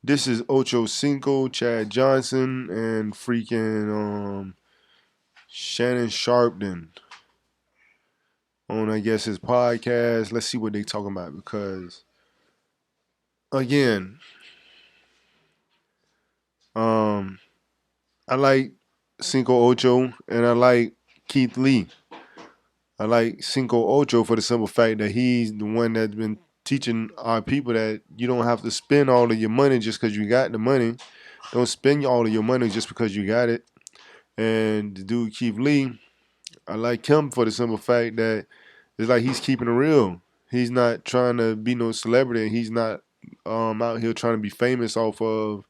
This is Ocho Cinco, Chad Johnson, and freaking Shannon Sharpton on, I guess, his podcast. Let's see what they talking about because, again, um, I like Cinco Ocho and I like Keith Lee. I like Cinco Ocho for the simple fact that he's the one that's been teaching our people that you don't have to spend all of your money just because you got the money. Don't spend all of your money just because you got it. And the dude Keith Lee, I like him for the simple fact that it's like he's keeping it real. He's not trying to be no celebrity. He's not out here trying to be famous off of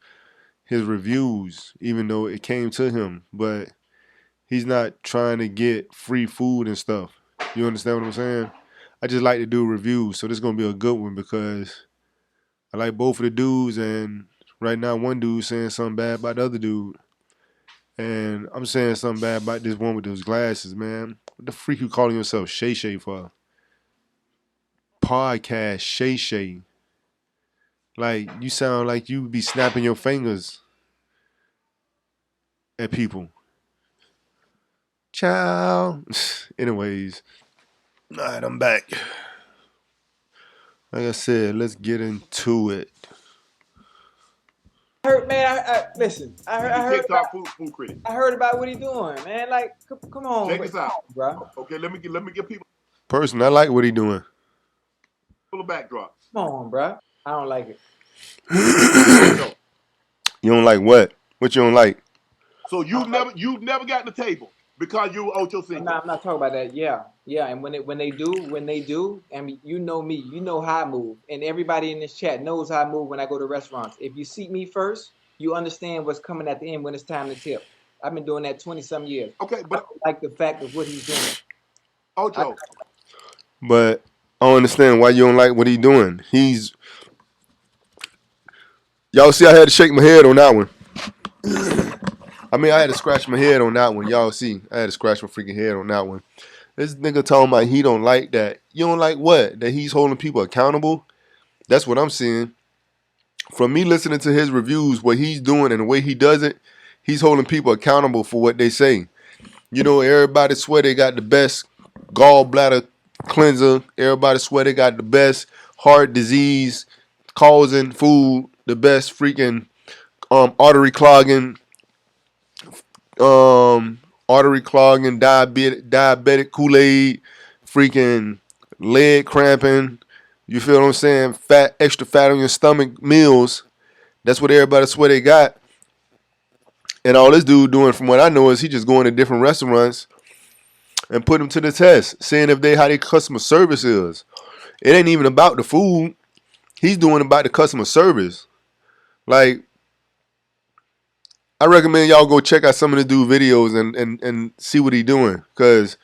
his reviews, even though it came to him. But he's not trying to get free food and stuff. You understand what I'm saying? I just like to do reviews, so this is gonna be a good one because I like both of the dudes, and right now one dude saying something bad about the other dude. And I'm saying something bad about this one with those glasses, man. What the freak you calling yourself Shay Shay for? Podcast Shay Shay. Like, you sound like you be snapping your fingers at people. Ciao. Anyways, all right, I'm back. Like I said, let's get into it. Listen. I heard about what he doing, man. Like, come on, check this out, bro. Okay, let me give people Personally, I like what he doing. a backdrop. Come on, bro. I don't like it. You don't like what? What you don't like? So you've never gotten the table because you were Ocho Cinco. I'm not talking about that. Yeah. And when they do, I mean, you know me, you know how I move, and everybody in this chat knows how I move when I go to restaurants. If you seat me first, you understand what's coming at the end when it's time to tip. I've been doing that 20-some years. Okay, but I like the fact of what he's doing. Ocho. But I don't understand why you don't like what he's doing. Y'all see I had to shake my head on that one. I mean, I had to scratch my head on that one. Y'all see, I had to scratch my freaking head on that one. This nigga talking about he don't like that. You don't like what? That he's holding people accountable? That's what I'm seeing. From me listening to his reviews, what he's doing and the way he does it, he's holding people accountable for what they say. You know, everybody swear they got the best gallbladder cleanser. Everybody swear they got the best heart disease causing food, the best freaking artery clogging diabetic Kool-Aid, freaking leg cramping, you feel what I'm saying? Extra fat on your stomach meals. That's what everybody swear they got. And all this dude doing, from what I know, is he just going to different restaurants and put them to the test, seeing if how their customer service is. It ain't even about the food. He's doing about the customer service. Like, I recommend y'all go check out some of the dude videos and see what he doing. Because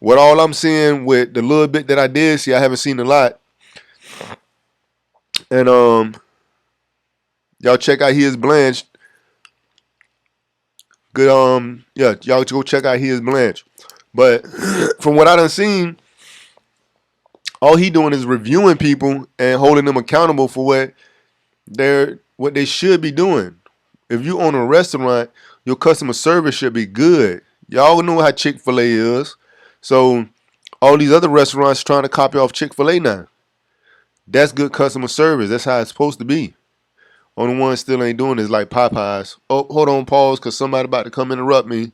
what all I'm seeing with the little bit that I did see, I haven't seen a lot. And y'all check out He Is Blanche. Good, yeah, y'all go check out He Is Blanche. But from what I done seen, all he doing is reviewing people and holding them accountable for what they should be doing. If you own a restaurant, your customer service should be good. Y'all know how Chick-fil-A is. So all these other restaurants trying to copy off Chick-fil-A now. That's good customer service. That's how it's supposed to be. Only one still ain't doing is like Popeyes. Oh, hold on, pause, because somebody about to come interrupt me.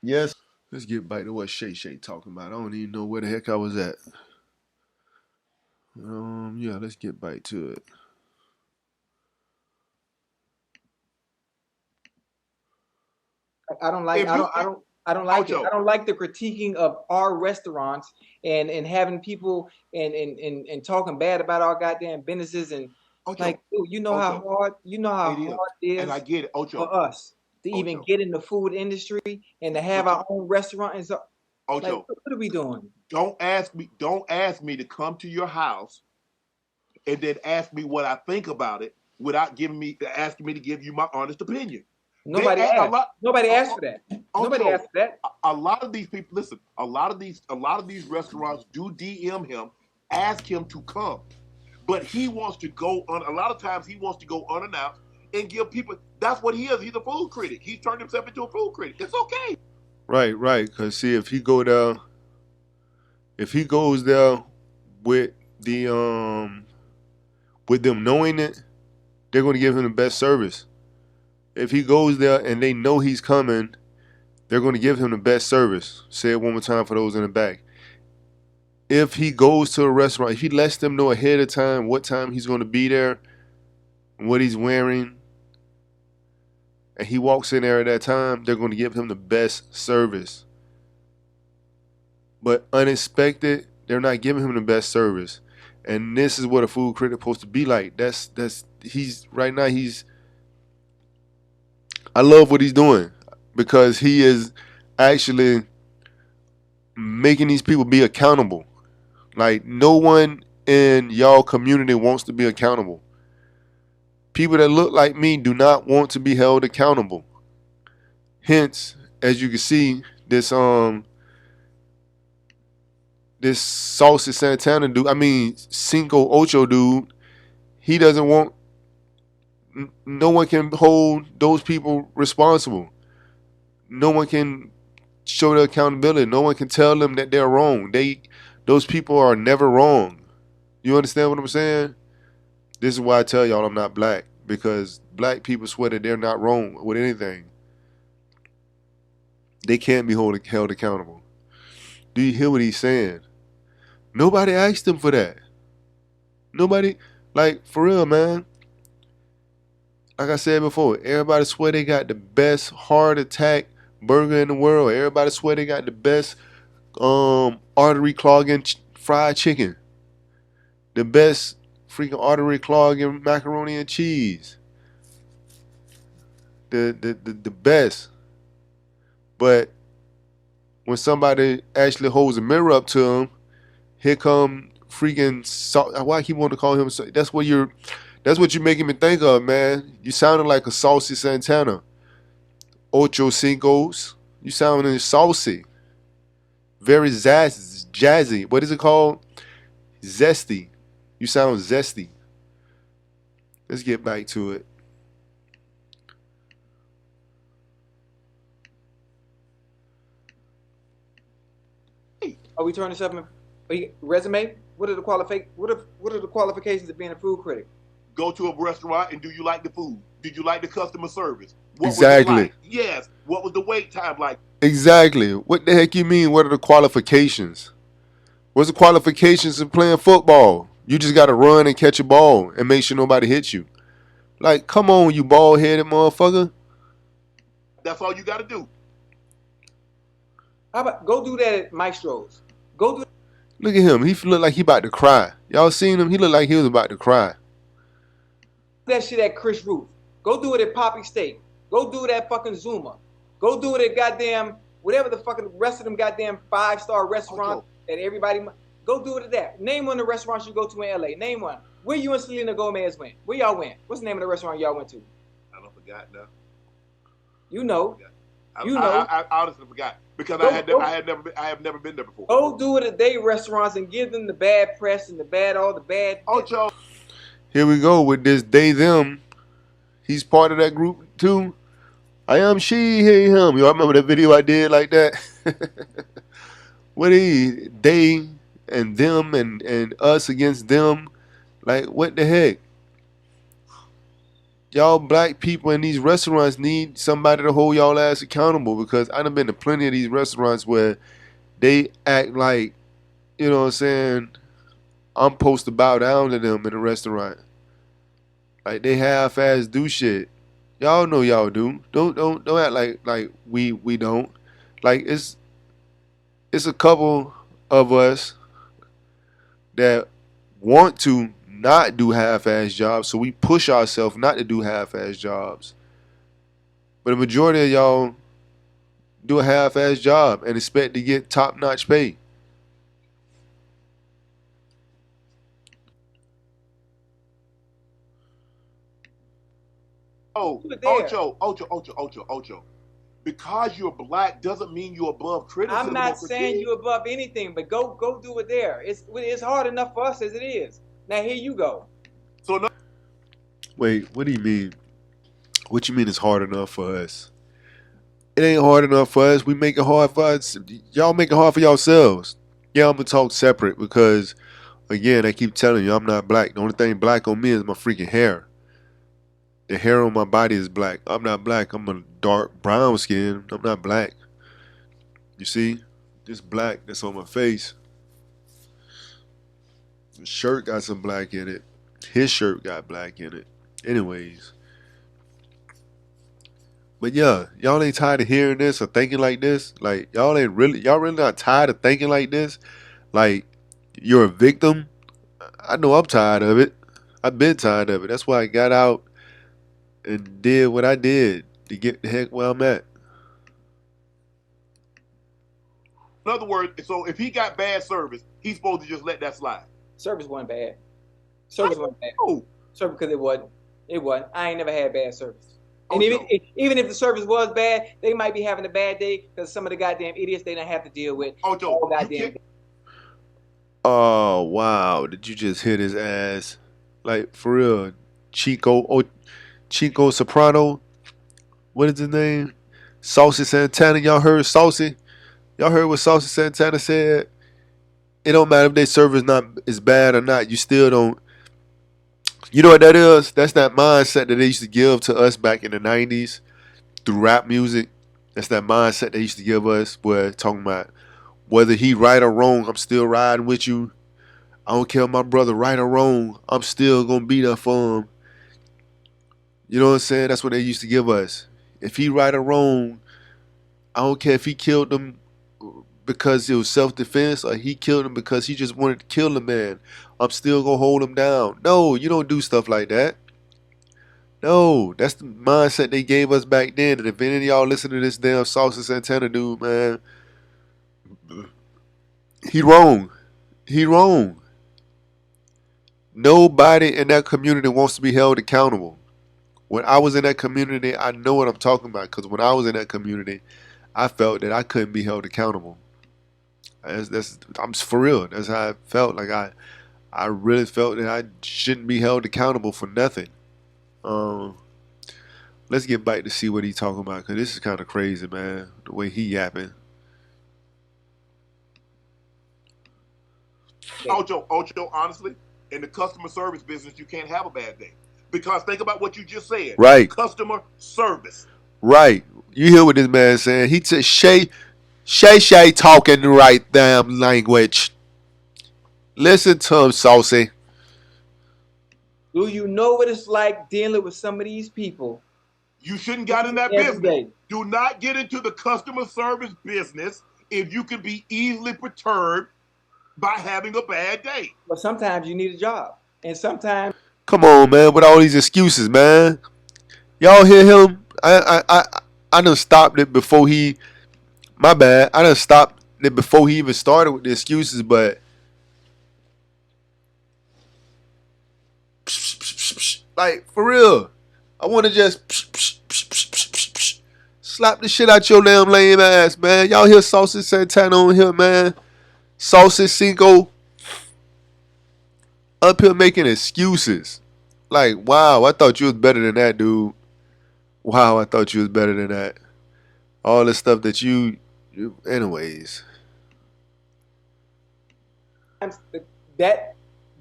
Yes. Let's get back to what Shay Shay talking about. I don't even know where the heck I was at. Yeah, let's get back to it. I don't like the critiquing of our restaurants and having people and talking bad about our goddamn businesses and like, dude, you know how hard it is, and I get it, Ocho, for us to even get in the food industry and to have our own restaurant and so. Ocho, like, what are we doing? Don't ask me to come to your house and then ask me what I think about it without asking me to give you my honest opinion. Nobody asked for that. Nobody asked for that. A lot of these people, listen. A lot of these restaurants do DM him, ask him to come, but he wants to go on. A lot of times he wants to go unannounced and give people. That's what he is. He's a food critic. He's turned himself into a food critic. It's okay. Right, right. Because see, if he goes there with with them knowing it, they're going to give him the best service. If he goes there and they know he's coming, they're going to give him the best service. Say it one more time for those in the back. If he goes to a restaurant, if he lets them know ahead of time what time he's going to be there, what he's wearing, and he walks in there at that time, they're going to give him the best service. But unexpected, they're not giving him the best service. And this is what a food critic is supposed to be like. I love what he's doing because he is actually making these people be accountable. Like, no one in y'all community wants to be accountable. People that look like me do not want to be held accountable. Hence, as you can see, this Saucy Santana dude, Cinco Ocho dude, he doesn't want, no one can hold those people responsible. No one can show their accountability. No one can tell them that they're wrong. Those people are never wrong. You understand what I'm saying? This is why I tell y'all I'm not black, because black people swear that they're not wrong with anything. They can't be held accountable. Do you hear what he's saying? Nobody asked him for that. Nobody, like, for real, man. Like I said before, everybody swear they got the best heart attack burger in the world. Everybody swear they got the best artery clogging fried chicken. The best freaking artery clogging macaroni and cheese. The best. But when somebody actually holds a mirror up to him, here come freaking why I keep wanting to call him? That's what you're making me think of, man. You sounded like a Saucy Santana. Ocho Cincos. You sounding saucy. Very jazzy. What is it called? Zesty. You sound zesty. Let's get back to it. Are we turning this up? Resume? What are the qualifications of being a food critic? Go to a restaurant and do you like the food? Did you like the customer service? What Exactly. was it like? Yes. What was the wait time like? Exactly. What the heck you mean? What are the qualifications? What's the qualifications of playing football? You just got to run and catch a ball and make sure nobody hits you. Like, come on, you bald-headed motherfucker. That's all you got to do. How about go do that at Maestro's? Go do. Look at him. He look like he about to cry. Y'all seen him? He looked like he was about to cry. That shit at Chris Roof. Go do it at Poppy Steak. Go do it at fucking Zuma. Go do it at goddamn whatever the fucking rest of them goddamn 5-star restaurants that everybody. Go do it at that. Name one of the restaurants you go to in LA. Name one. Where you and Selena Gomez went? Where y'all went? What's the name of the restaurant y'all went to? I don't forgot now. You know. I honestly forgot because I have never been there before. Go do it at their restaurants and give them the bad press and all the bad. Ocho. Here we go with this they them. He's part of that group too. I am she, he, him. Y'all remember that video I did like that? What they and them and us against them? Like, what the heck? Y'all black people in these restaurants need somebody to hold y'all ass accountable, because I done been to plenty of these restaurants where they act like, you know what I'm saying, I'm supposed to bow down to them in a restaurant. Like, they half-ass do shit. Y'all know y'all do. Don't act like we don't. Like, it's a couple of us that want to not do half-ass jobs, so we push ourselves not to do half-ass jobs. But the majority of y'all do a half-ass job and expect to get top-notch pay. Oh, Ocho. Because you're black doesn't mean you're above criticism. I'm not saying you're above anything, but go do it there. It's hard enough for us as it is. Now here you go. So no, Wait, what do you mean? What you mean it's hard enough for us? It ain't hard enough for us. We make it hard for us. Y'all make it hard for yourselves. Yeah, I'm gonna talk separate because, again, I keep telling you, I'm not black. The only thing black on me is my freaking hair. The hair on my body is black. I'm not black. I'm a dark brown skin. I'm not black. You see? This black that's on my face. The shirt got some black in it. His shirt got black in it. Anyways. But yeah, y'all ain't tired of hearing this or thinking like this. Like y'all really not tired of thinking like this. Like you're a victim. I know I'm tired of it. I've been tired of it. That's why I got out and did what I did to get the heck where I'm at. in other words, so if he got bad service, he's supposed to just let that slide. Service wasn't bad. Service wasn't bad. Oh, Service because it wasn't. It wasn't. I ain't never had bad service. And Ocho. even if the service was bad, they might be having a bad day because some of the goddamn idiots they don't have to deal with. Ocho, all goddamn. Oh wow! Did you just hit his ass? Like for real, Chico Soprano. What is his name? Saucy Santana. Y'all heard Saucy? Y'all heard what Saucy Santana said? It don't matter if their service not is bad or not. You still don't. You know what that is? That's that mindset that they used to give to us back in the '90s through rap music. That's that mindset they used to give us. Where talking about whether he right or wrong, I'm still riding with you. I don't care if my brother right or wrong. I'm still gonna be there for him. You know what I'm saying? That's what they used to give us. If he right or wrong, I don't care if he killed them because it was self-defense or he killed him because he just wanted to kill the man. I'm still gonna hold him down. No, you don't do stuff like that. No, that's the mindset they gave us back then. And if any of y'all listen to this damn Saucy Santana dude, man, he wrong. He wrong. Nobody in that community wants to be held accountable. When I was in that community, I know what I'm talking about because when I was in that community, I felt that I couldn't be held accountable. I'm for real. That's how I felt. Like I really felt that I shouldn't be held accountable for nothing. Um, let's get back to see what he's talking about because this is kind of crazy, man. The way he yapping. Ocho, honestly, in the customer service business, you can't have a bad day. Because think about what you just said. Right. Customer service. Right. You hear what this man saying? He said Shay talking the right damn language. Listen to him, Saucy. Do you know what it's like dealing with some of these people? You shouldn't get in that Every business. day. Do not get into the customer service business if you can be easily perturbed by having a bad day. But sometimes you need a job. And sometimes Come on, man, with all these excuses, man. Y'all hear him? I done stopped it before he. My bad. I done stopped it before he even started with the excuses, but. Like, for real. I want to just. Slap the shit out your damn lame ass, man. Y'all hear Saucy Santana on here, man? Saucy Cinco up here making excuses. Like, wow, I thought you was better than that, dude. Wow, I thought you was better than that. All the stuff that you anyways. that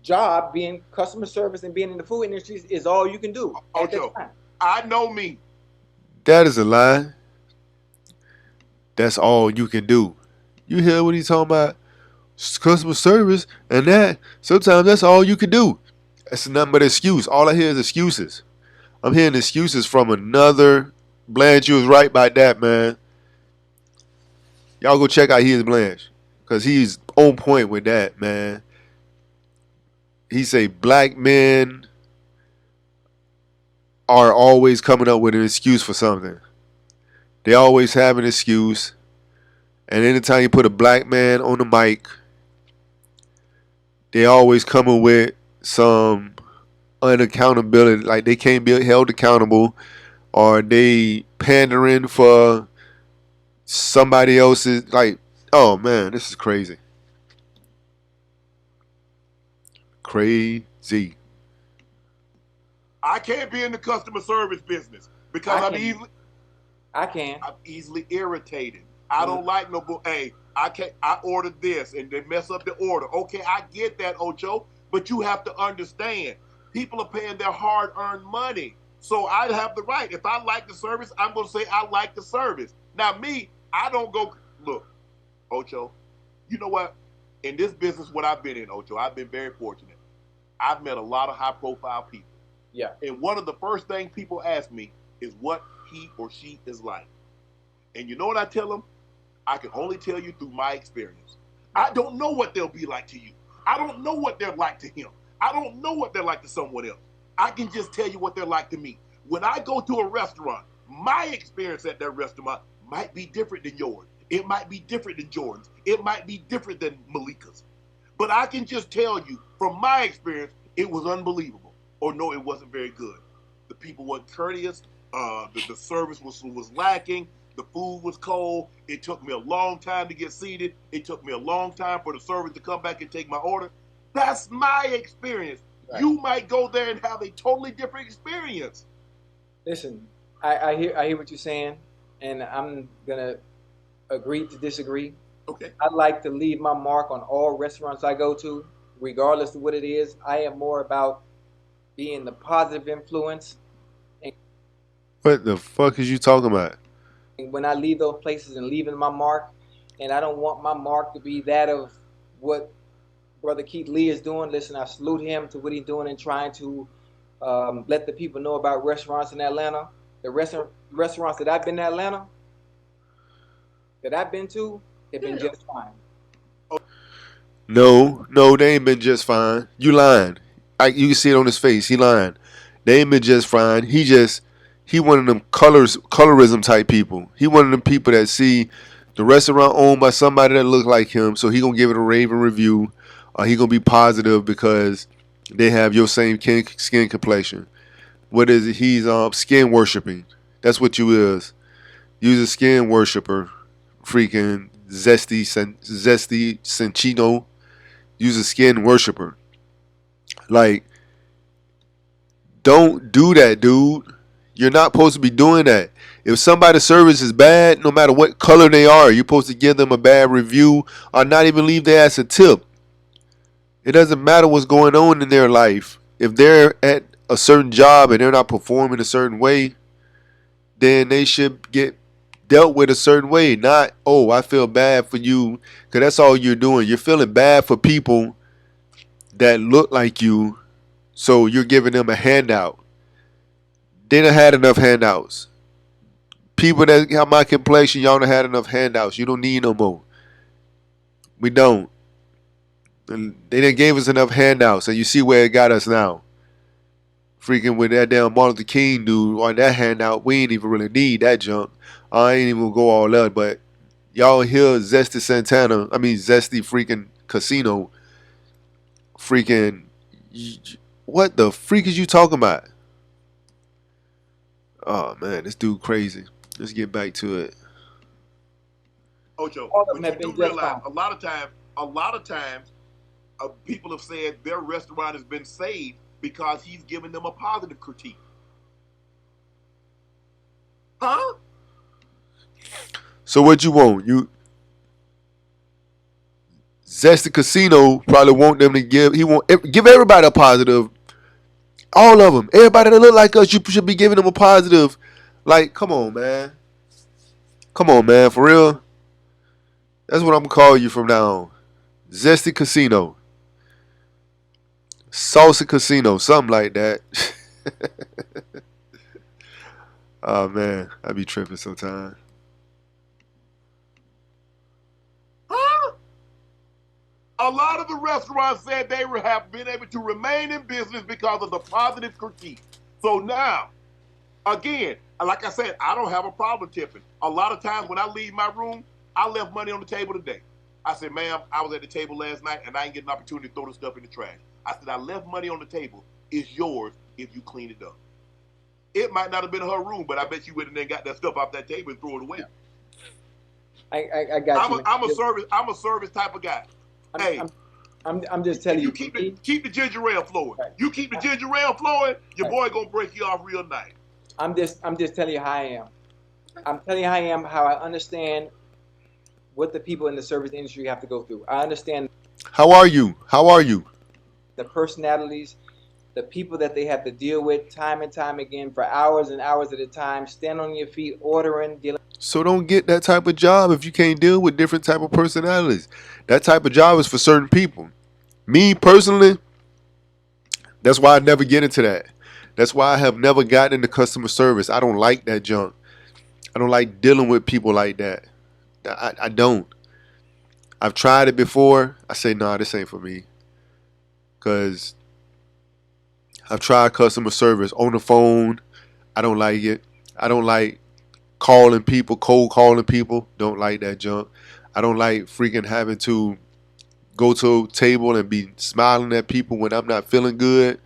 job, being customer service and being in the food industry, is all you can do. Ocho, I know me. That is a lie. That's all you can do. You hear what he's talking about? Customer service and that. Sometimes that's all you can do. That's nothing but an excuse. All I hear is excuses. I'm hearing excuses from another. Blanche, you was right by that, man. Y'all go check out his Blanche. Because he's on point with that, man. He say black men are always coming up with an excuse for something. They always have an excuse. And anytime you put a black man on the mic, they always coming with some unaccountability. Like they can't be held accountable, or they pandering for somebody else's. Like, oh man, this is crazy. Crazy. Z. I can't be in the customer service business because I'm easily irritated. I don't like no book. Hey, I ordered this and they mess up the order. Okay, I get that, Ocho, but you have to understand, people are paying their hard-earned money. So I have the right. If I like the service, I'm gonna say I like the service. Now me, I don't go look, Ocho, you know what? In this business, what I've been in, Ocho, I've been very fortunate. I've met a lot of high-profile people. Yeah. And one of the first things people ask me is what he or she is like. And you know what I tell them? I can only tell you through my experience. I don't know what they'll be like to you. I don't know what they're like to him. I don't know what they're like to someone else. I can just tell you what they're like to me. When I go to a restaurant, my experience at that restaurant might be different than yours. It might be different than Jordan's. It might be different than Malika's. But I can just tell you from my experience, it was unbelievable. Or no, it wasn't very good. The people weren't courteous. The service was lacking. The food was cold. It took me a long time to get seated. It took me a long time for the server to come back and take my order. That's my experience. Right. You might go there and have a totally different experience. Listen, I hear what you're saying, and I'm gonna agree to disagree. Okay. I like to leave my mark on all restaurants I go to, regardless of what it is. I am more about being the positive influence. What the fuck is you talking about? When I leave those places and leaving my mark, and I don't want my mark to be that of what Brother Keith Lee is doing. Listen, I salute him to what he's doing and trying to let the people know about restaurants in Atlanta. The restaurants that I've been in Atlanta, that I've been to, have been just fine. No, they ain't been just fine. You lying. You can see it on his face. He lying. They ain't been just fine. He one of them colorism type people. He one of them people that see the restaurant owned by somebody that look like him, so he gonna give it a raving review. Or he gonna be positive because they have your same skin complexion. What is it? He's skin worshiping. That's what you is. You's a skin worshiper. Freaking zesty Sanchino. You's a skin worshiper. Like, don't do that, dude. You're not supposed to be doing that. If somebody's service is bad, no matter what color they are, you're supposed to give them a bad review or not even leave their ass a tip. It doesn't matter what's going on in their life. If they're at a certain job and they're not performing a certain way, then they should get dealt with a certain way. Not, oh, I feel bad for you, because that's all you're doing. You're feeling bad for people that look like you, so you're giving them a handout. They done had enough handouts. People that have my complexion, y'all done had enough handouts. You don't need no more. We don't. And they done gave us enough handouts, and you see where it got us now. Freaking with that damn Martin Luther King dude on that handout, we ain't even really need that junk. I ain't even gonna go all out, but y'all hear Zesty freaking Casino. Freaking, what the freak is you talking about? Oh man, this dude crazy. Let's get back to it. Ocho, but you do realize a lot of times, people have said their restaurant has been saved because he's giving them a positive critique. Huh? So what you want? Zesty Casino probably want them to give. He want give everybody a positive. All of them. Everybody that look like us, you should be giving them a positive. Like, come on, man. Come on, man. For real. That's what I'm gonna call you from now on. Zesty Casino. Saucsy Casino. Something like that. Oh, man. I be tripping sometimes. Huh? A lot of the restaurants said they have been able to remain in business because of the positive critique. So now, again, like I said, I don't have a problem tipping. A lot of times when I leave my room, I left money on the table today. I said, ma'am, I was at the table last night and I didn't get an opportunity to throw the stuff in the trash. I said, I left money on the table. It's yours if you clean it up. It might not have been her room, but I bet you went in there and got that stuff off that table and threw it away. I got you. I'm a service type of guy. I'm just telling you. Keep the ginger ale flowing. Right. You keep the ginger ale flowing, your boy gonna break you off real nice. I'm just telling you how I am. I'm telling you how I am, how I understand what the people in the service industry have to go through. I understand. How are you? How are you? The personalities, the people that they have to deal with time and time again for hours and hours at a time, stand on your feet, ordering, dealing. So don't get that type of job if you can't deal with different type of personalities. That type of job is for certain people. Me personally, that's why I never get into that. That's why I have never gotten into customer service. I don't like that junk. I don't like dealing with people like that. I don't. I've tried it before. I say, nah, this ain't for me. Because I've tried customer service on the phone. I don't like it. I don't like calling people, cold calling people. Don't like that junk. I don't like freaking having to go to a table and be smiling at people when I'm not feeling good.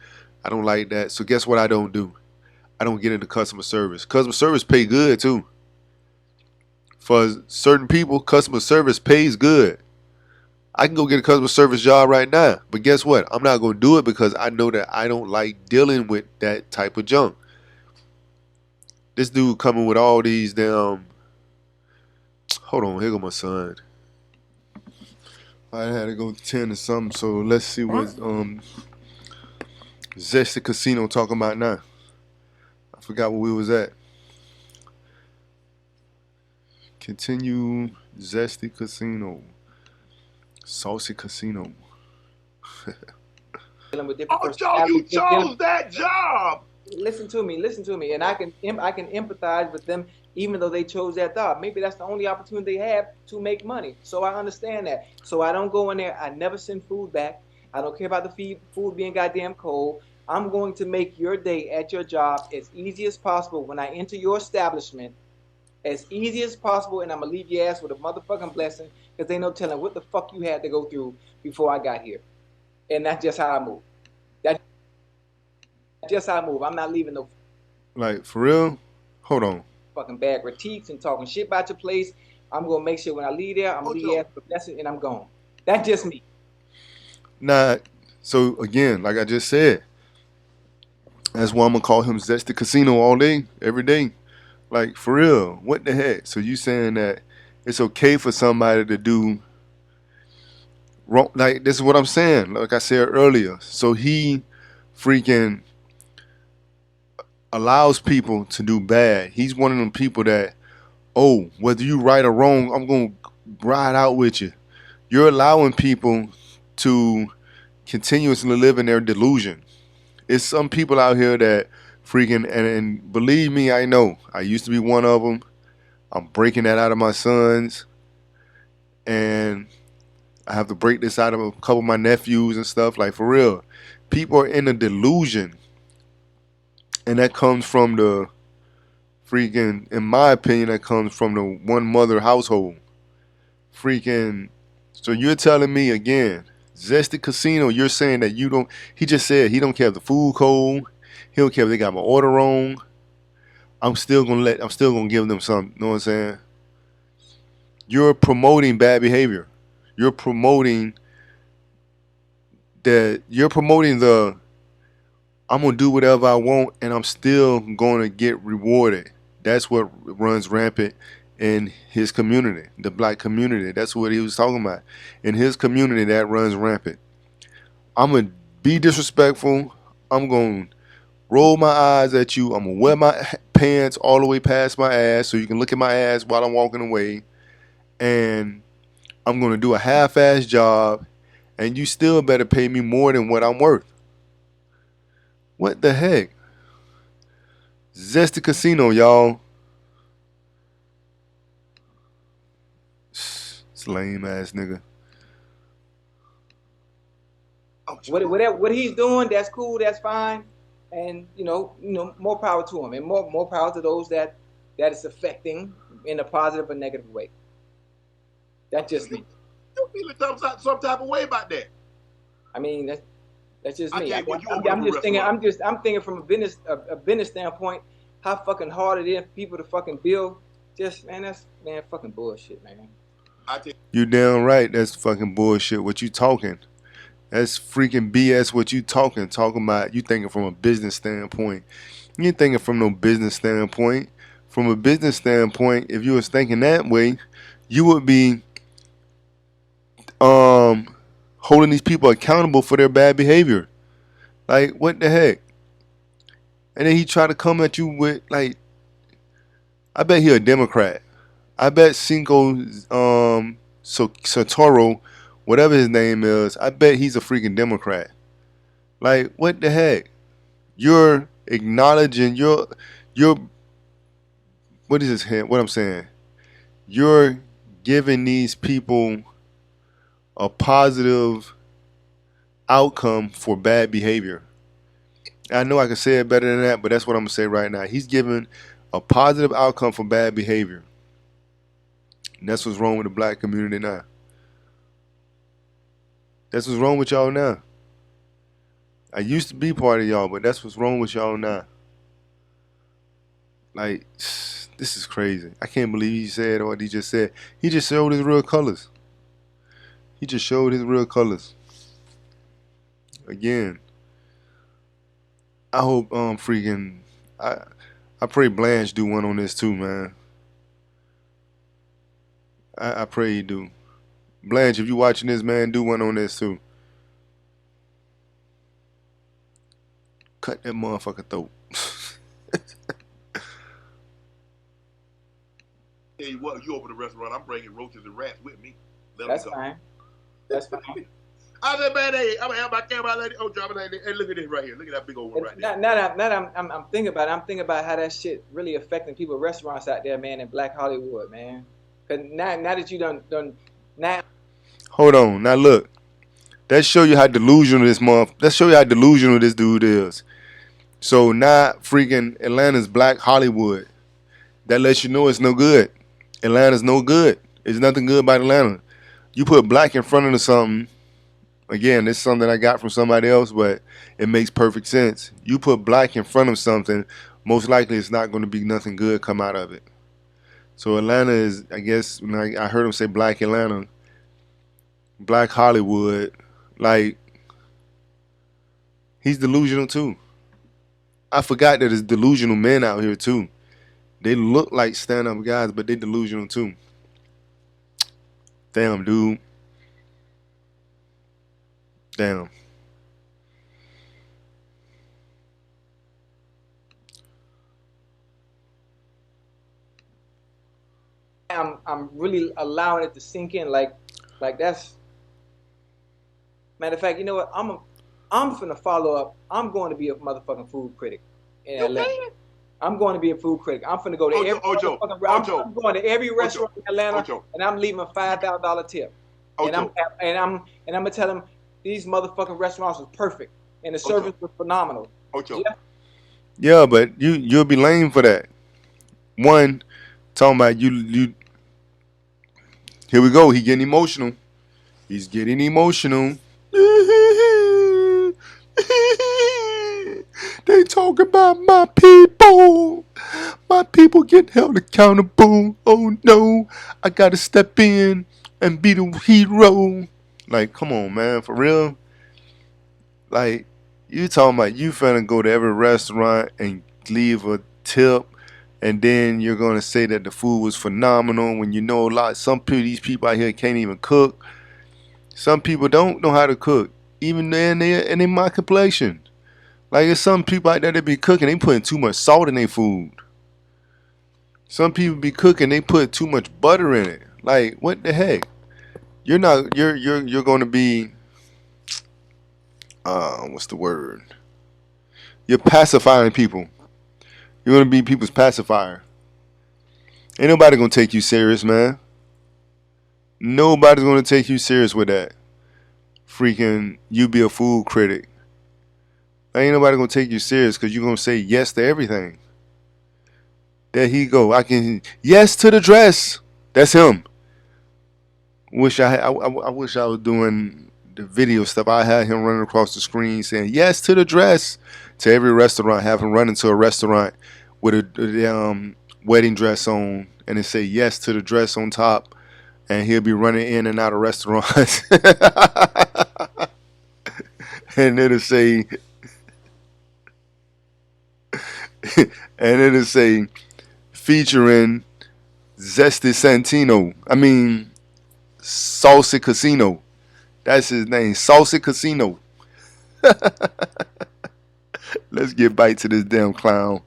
I don't like that. So guess what I don't do? I don't get into customer service. Customer service pay good too. For certain people, customer service pays good. I can go get a customer service job right now. But guess what? I'm not going to do it because I know that I don't like dealing with that type of junk. This dude coming with all these damn... Hold on, here go my son. I had to go 10 or something, so let's see what Zesty Casino talking about now. I forgot where we was at. Continue Zesty Casino. Saucsy Casino. Dealing with different you chose that job. Listen to me, and I can empathize with them, even though they chose that job. Maybe that's the only opportunity they have to make money. So I understand that. So I don't go in there. I never send food back. I don't care about the food being goddamn cold. I'm going to make your day at your job as easy as possible when I enter your establishment. As easy as possible, and I'm gonna leave your ass with a motherfucking blessing, because they no telling what the fuck you had to go through before I got here. And that's just how I move. That's just how I move. I'm not leaving no Like, for real? Hold on. fucking bad critiques and talking shit about your place. I'm gonna make sure when I leave there, I'm gonna leave your ass with a blessing, and I'm gone. That's just me. Nah, so again, like I just said, that's why I'm gonna call him Zesty Casino all day, every day. Like, for real, what the heck? So you saying that it's okay for somebody to do wrong? Like, this is what I'm saying. Like I said earlier. So he freaking allows people to do bad. He's one of them people that, oh, whether you right or wrong, I'm going to ride out with you. You're allowing people to continuously live in their delusion. It's some people out here that freaking, and believe me, I know. I used to be one of them. I'm breaking that out of my sons. And I have to break this out of a couple of my nephews and stuff. Like, for real. People are in a delusion. And that comes from the freaking, in my opinion, that comes from the one mother household. Freaking, so you're telling me again, Zesty Casino, you're saying that you don't, he just said he don't care if the food cold. He don't care if they got my order wrong. I'm still gonna give them something. You know what I'm saying? You're promoting bad behavior. You're promoting the I'm gonna do whatever I want and I'm still gonna get rewarded. That's what runs rampant in his community, the black community. That's what he was talking about. In his community, that runs rampant. I'm gonna be disrespectful. I'm gonna roll my eyes at you. I'm gonna wear my pants all the way past my ass so you can look at my ass while I'm walking away. And I'm gonna do a half-ass job, and you still better pay me more than what I'm worth. What the heck? Zesty Casino, y'all. It's lame ass nigga. What he's doing, that's cool, that's fine. And more power to him, and more power to those that it's affecting in a positive or negative way. That's just me. You feeling some type of way about that? I mean, that's just me. I'm thinking from a business standpoint, how fucking hard it is for people to fucking build. Just that's fucking bullshit, man. You damn right, that's fucking bullshit. What you talking? That's freaking BS what you talking about. You thinking from a business standpoint. You ain't thinking from no business standpoint. From a business standpoint, if you was thinking that way, you would be holding these people accountable for their bad behavior. Like, what the heck? And then he try to come at you with, like, I bet he a Democrat. I bet Cinco Sotoro, whatever his name is, I bet he's a freaking Democrat. Like, what the heck? You're acknowledging you're what is this here? What I'm saying? You're giving these people a positive outcome for bad behavior. I know I can say it better than that, but that's what I'm gonna say right now. He's giving a positive outcome for bad behavior. And that's what's wrong with the black community now. That's what's wrong with y'all now. I used to be part of y'all, but that's what's wrong with y'all now. Like, this is crazy. I can't believe he said what he just said. He just showed his real colors. He just showed his real colors. Again, I hope freaking I pray Blanche do one on this too, man. I pray you do. Blanche, if you watching this, man, do one on this too. Cut that motherfucker throat. Tell you what, you open a restaurant, I'm bringing roaches and rats with me. That's fine. That's fine. I said, man, hey, I'm gonna have my camera lady. Oh, drop it like that. Hey, look at this right here. Look at that big old one right there. Now I'm thinking about it. I'm thinking about how that shit really affecting people, restaurants out there, man, in Black Hollywood, man. Cause now that you done now. Hold on, now look. That show you how delusional this month. That show you how delusional this dude is. So now freaking Atlanta's Black Hollywood. That lets you know it's no good. Atlanta's no good. There's nothing good about Atlanta. You put black in front of something. Again, this is something I got from somebody else, but it makes perfect sense. You put black in front of something, most likely it's not going to be nothing good come out of it. So Atlanta is, I guess, when I heard him say Black Atlanta, Black Hollywood, like, he's delusional too. I forgot that there's delusional men out here too. They look like stand-up guys, but they delusional too. Damn, dude. Damn. I'm really allowing it to sink in, like that's. Matter of fact, you know what? I'm finna follow up. I'm going to be a motherfucking food critic in Atlanta. I'm going to be a food critic. I'm finna go to I'm going to every restaurant in Atlanta, and I'm leaving a $5,000 tip. And I'm gonna tell them these motherfucking restaurants was perfect and the service was phenomenal. Yeah, but you'll be lame for that. One, talking about you. Here we go. He getting emotional. He's getting emotional. They talk about my people. My people get held accountable. Oh no, I gotta step in and be the hero. Like, come on, man, for real. Like, you talking about you finna go to every restaurant and leave a tip, and then you're gonna say that the food was phenomenal when you know some people, these people out here can't even cook. Some people don't know how to cook, even in my complexion. Like, there's some people out there that be cooking, they putting too much salt in their food. Some people be cooking, they put too much butter in it. Like, what the heck? You're gonna be what's the word? You're pacifying people. You're gonna be people's pacifier. Ain't nobody gonna take you serious, man. Nobody's gonna take you serious with that. Freaking, you be a food critic. Ain't nobody gonna take you serious because you're gonna say yes to everything. There he go. Yes to the dress. That's him. I wish I was doing the video stuff. I had him running across the screen saying yes to the dress to every restaurant. Have him run into a restaurant with a wedding dress on, and it say yes to the dress on top, and he'll be running in and out of restaurants. and it'll say, and it'll say, featuring Zesty Santino. I mean, Saucsy Casino. That's his name, Saucsy Casino. Let's get back to this damn clown.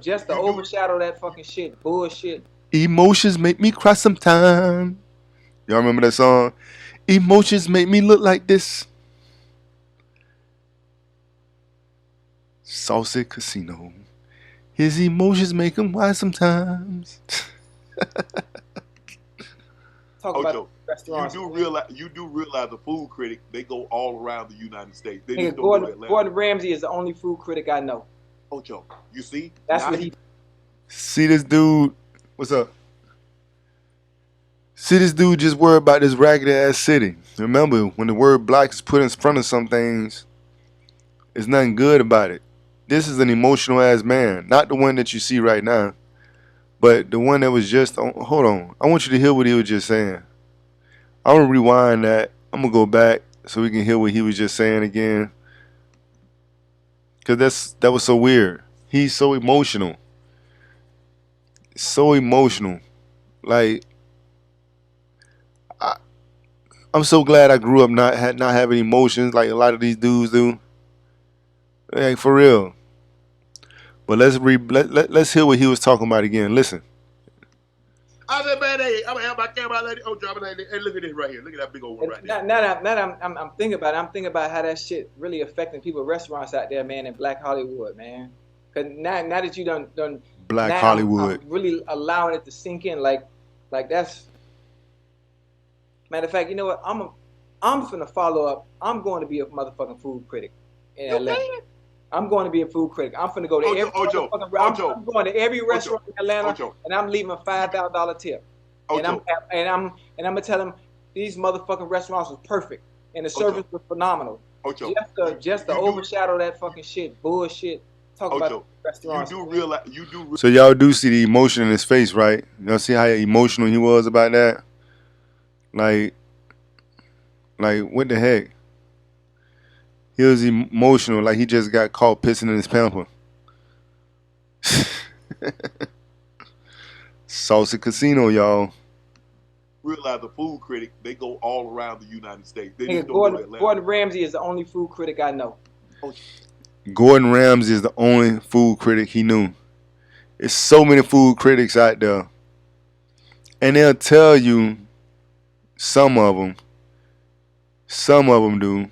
Just to overshadow that fucking shit, bullshit. Emotions make me cry sometime. Y'all remember that song? Emotions make me look like this. Saucy Casino. His emotions make him wise sometimes. Talk Ocho, about restaurants. you do realize the food critic, they go all around the United States. They Nigga, Gordon Ramsay is the only food critic I know. Ocho, you see? That's what he. See this dude? What's up? See this dude just worried about this ragged ass city. Remember, when the word black is put in front of some things, there's nothing good about it. This is an emotional ass man, not the one that you see right now, but the one that was just. Hold on, I want you to hear what he was just saying. I'm gonna rewind that. I'm gonna go back so we can hear what he was just saying again, cause that was so weird. He's so emotional, so emotional. Like I'm so glad I grew up not having emotions like a lot of these dudes do. Like for real. But let's hear what he was talking about again. Listen. I said, man, hey, I'm gonna have my camera lady. Oh, dropping lady. Hey, look at this right here. Look at that big old one right there. Now I'm thinking about it. I'm thinking about how that shit really affecting people, restaurants out there, man, in Black Hollywood, man. Cause now that you done Black Hollywood, I'm really allowing it to sink in, like that's. Matter of fact, you know what? I'm finna follow up. I'm going to be a motherfucking food critic in Atlanta. I'm going to be a food critic. I'm finna go to I'm going to every restaurant in Atlanta, and I'm leaving a $5,000 tip. And I'm gonna tell them these motherfucking restaurants was perfect, and the service was phenomenal. Just to overshadow that fucking shit, bullshit. Talk about restaurants. So y'all do see the emotion in his face, right? Y'all see how emotional he was about that? Like what the heck? He was emotional, like he just got caught pissing in his pamper. Saucy Casino, y'all. Realize the food critic, they go all around the United States. Gordon Ramsay is the only food critic I know. Gordon Ramsay is the only food critic he knew. There's so many food critics out there. And they'll tell you, some of them do.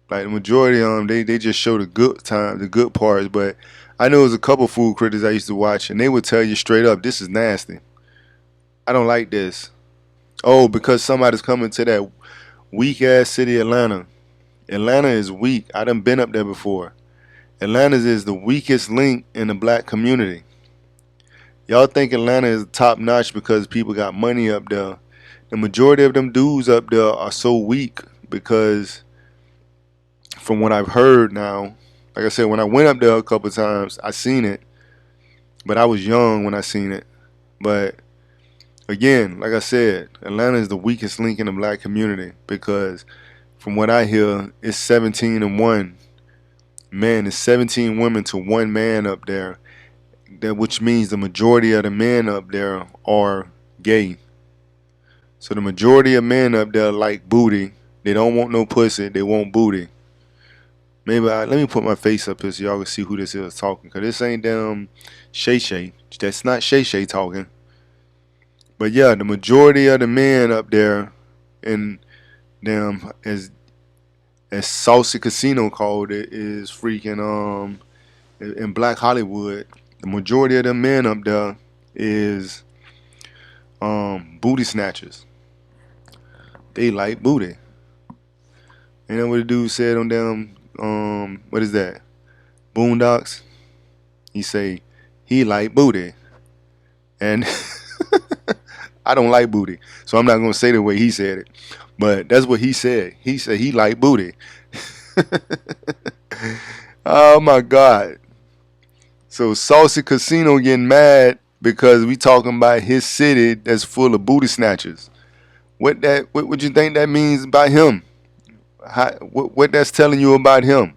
Like the majority of them, they just show the good times, the good parts. But I know there's a couple food critics I used to watch, and they would tell you straight up, this is nasty. I don't like this. Oh, because somebody's coming to that weak ass city, Atlanta. Atlanta is weak. I done been up there before. Atlanta is the weakest link in the black community. Y'all think Atlanta is top notch because people got money up there. The majority of them dudes up there are so weak because from what I've heard now, like I said, when I went up there a couple times, I seen it. But I was young when I seen it. But again, like I said, Atlanta is the weakest link in the black community because from what I hear, it's 17 and 1. Man, it's 17 women to 1 man up there. Which means the majority of the men up there are gay. So the majority of men up there like booty. They don't want no pussy. They want booty. Maybe let me put my face up here so y'all can see who this is talking. Because this ain't damn Shay Shay. That's not Shay Shay talking. But yeah, the majority of the men up there in them, as Saucy Casino called it, is freaking in Black Hollywood. The majority of the men up there is booty snatchers. They like booty. You know what the dude said on them, what is that? Boondocks? He say, he like booty. And I don't like booty. So I'm not going to say the way he said it. But that's what he said. He said he like booty. Oh my God. So Saucy Casino getting mad because we talking about his city that's full of booty snatchers. What would you think that means about him? What that's telling you about him?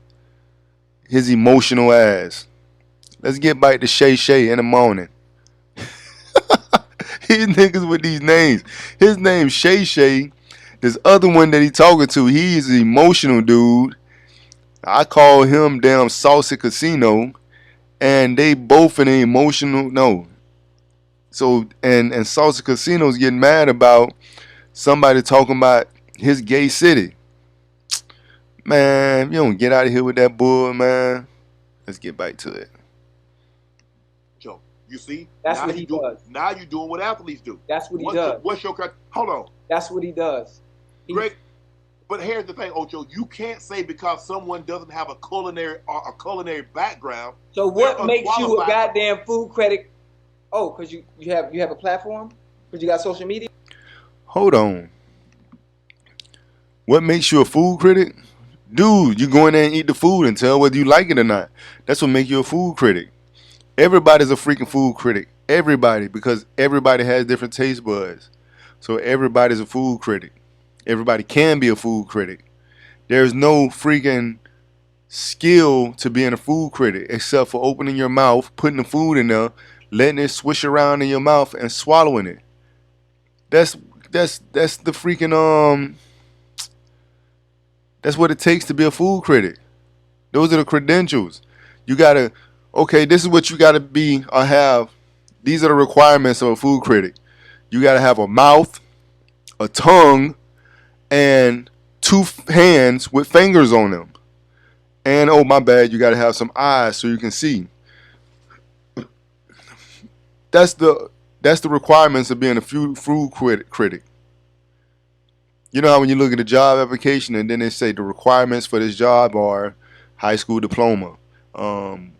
His emotional ass. Let's get back to Shay Shay in the morning. These niggas with these names. His name's Shay Shay. This other one that he talking to, he's an emotional dude. I call him damn Saucsy Casino, and they both in an emotional no. So and Saucsy Casino's getting mad about somebody talking about his gay city. Man, you don't get out of here with that bull, man. Let's get back to it. Joe, you see? That's what he does. Now you're doing what athletes do. That's what he does. What's your correct? Hold on. That's what he does. Greg, but here's the thing, Ocho. You can't say because someone doesn't have a culinary background. So what makes you a goddamn food critic? Oh, because you have a platform? Because you got social media? Hold on. What makes you a food critic? Dude, you go in there and eat the food and tell whether you like it or not. That's what makes you a food critic. Everybody's a freaking food critic. Everybody, because everybody has different taste buds. So everybody's a food critic. Everybody can be a food critic. There's no freaking skill to being a food critic except for opening your mouth, putting the food in there, letting it swish around in your mouth and swallowing it. That's the freaking that's what it takes to be a food critic. Those are the credentials. You gotta, okay, this is what you gotta be or have. These are the requirements of a food critic. You gotta have a mouth, a tongue, and 2 hands with fingers on them. And oh my bad, you gotta have some eyes so you can see. That's the requirements of being a food critic. You know how when you look at a job application and then they say the requirements for this job are high school diploma, 1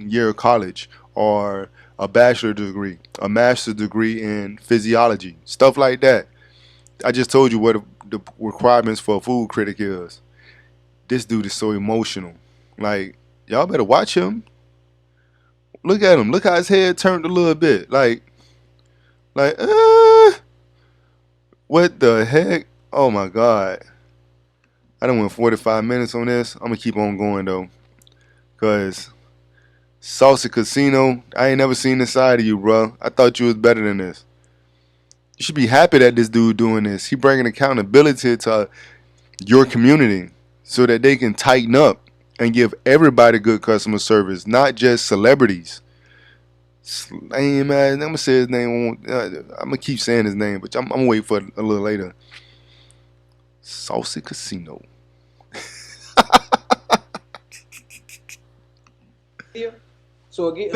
year of college, or a bachelor's degree, a master's degree in physiology, stuff like that. I just told you what the requirements for a food critic is. This dude is so emotional. Like, y'all better watch him. Look at him. Look how his head turned a little bit. Like, what the heck? Oh my God. I done went 45 minutes on this. I'm going to keep on going though. Because Saucsy Casino, I ain't never seen this side of you, bro. I thought you was better than this. You should be happy that this dude doing this. He bringing accountability to your community so that they can tighten up and give everybody good customer service, not just celebrities. Man, I'm gonna say his name. I'm gonna keep saying his name, but I'm gonna wait for it a little later. Saucsy Casino. So again,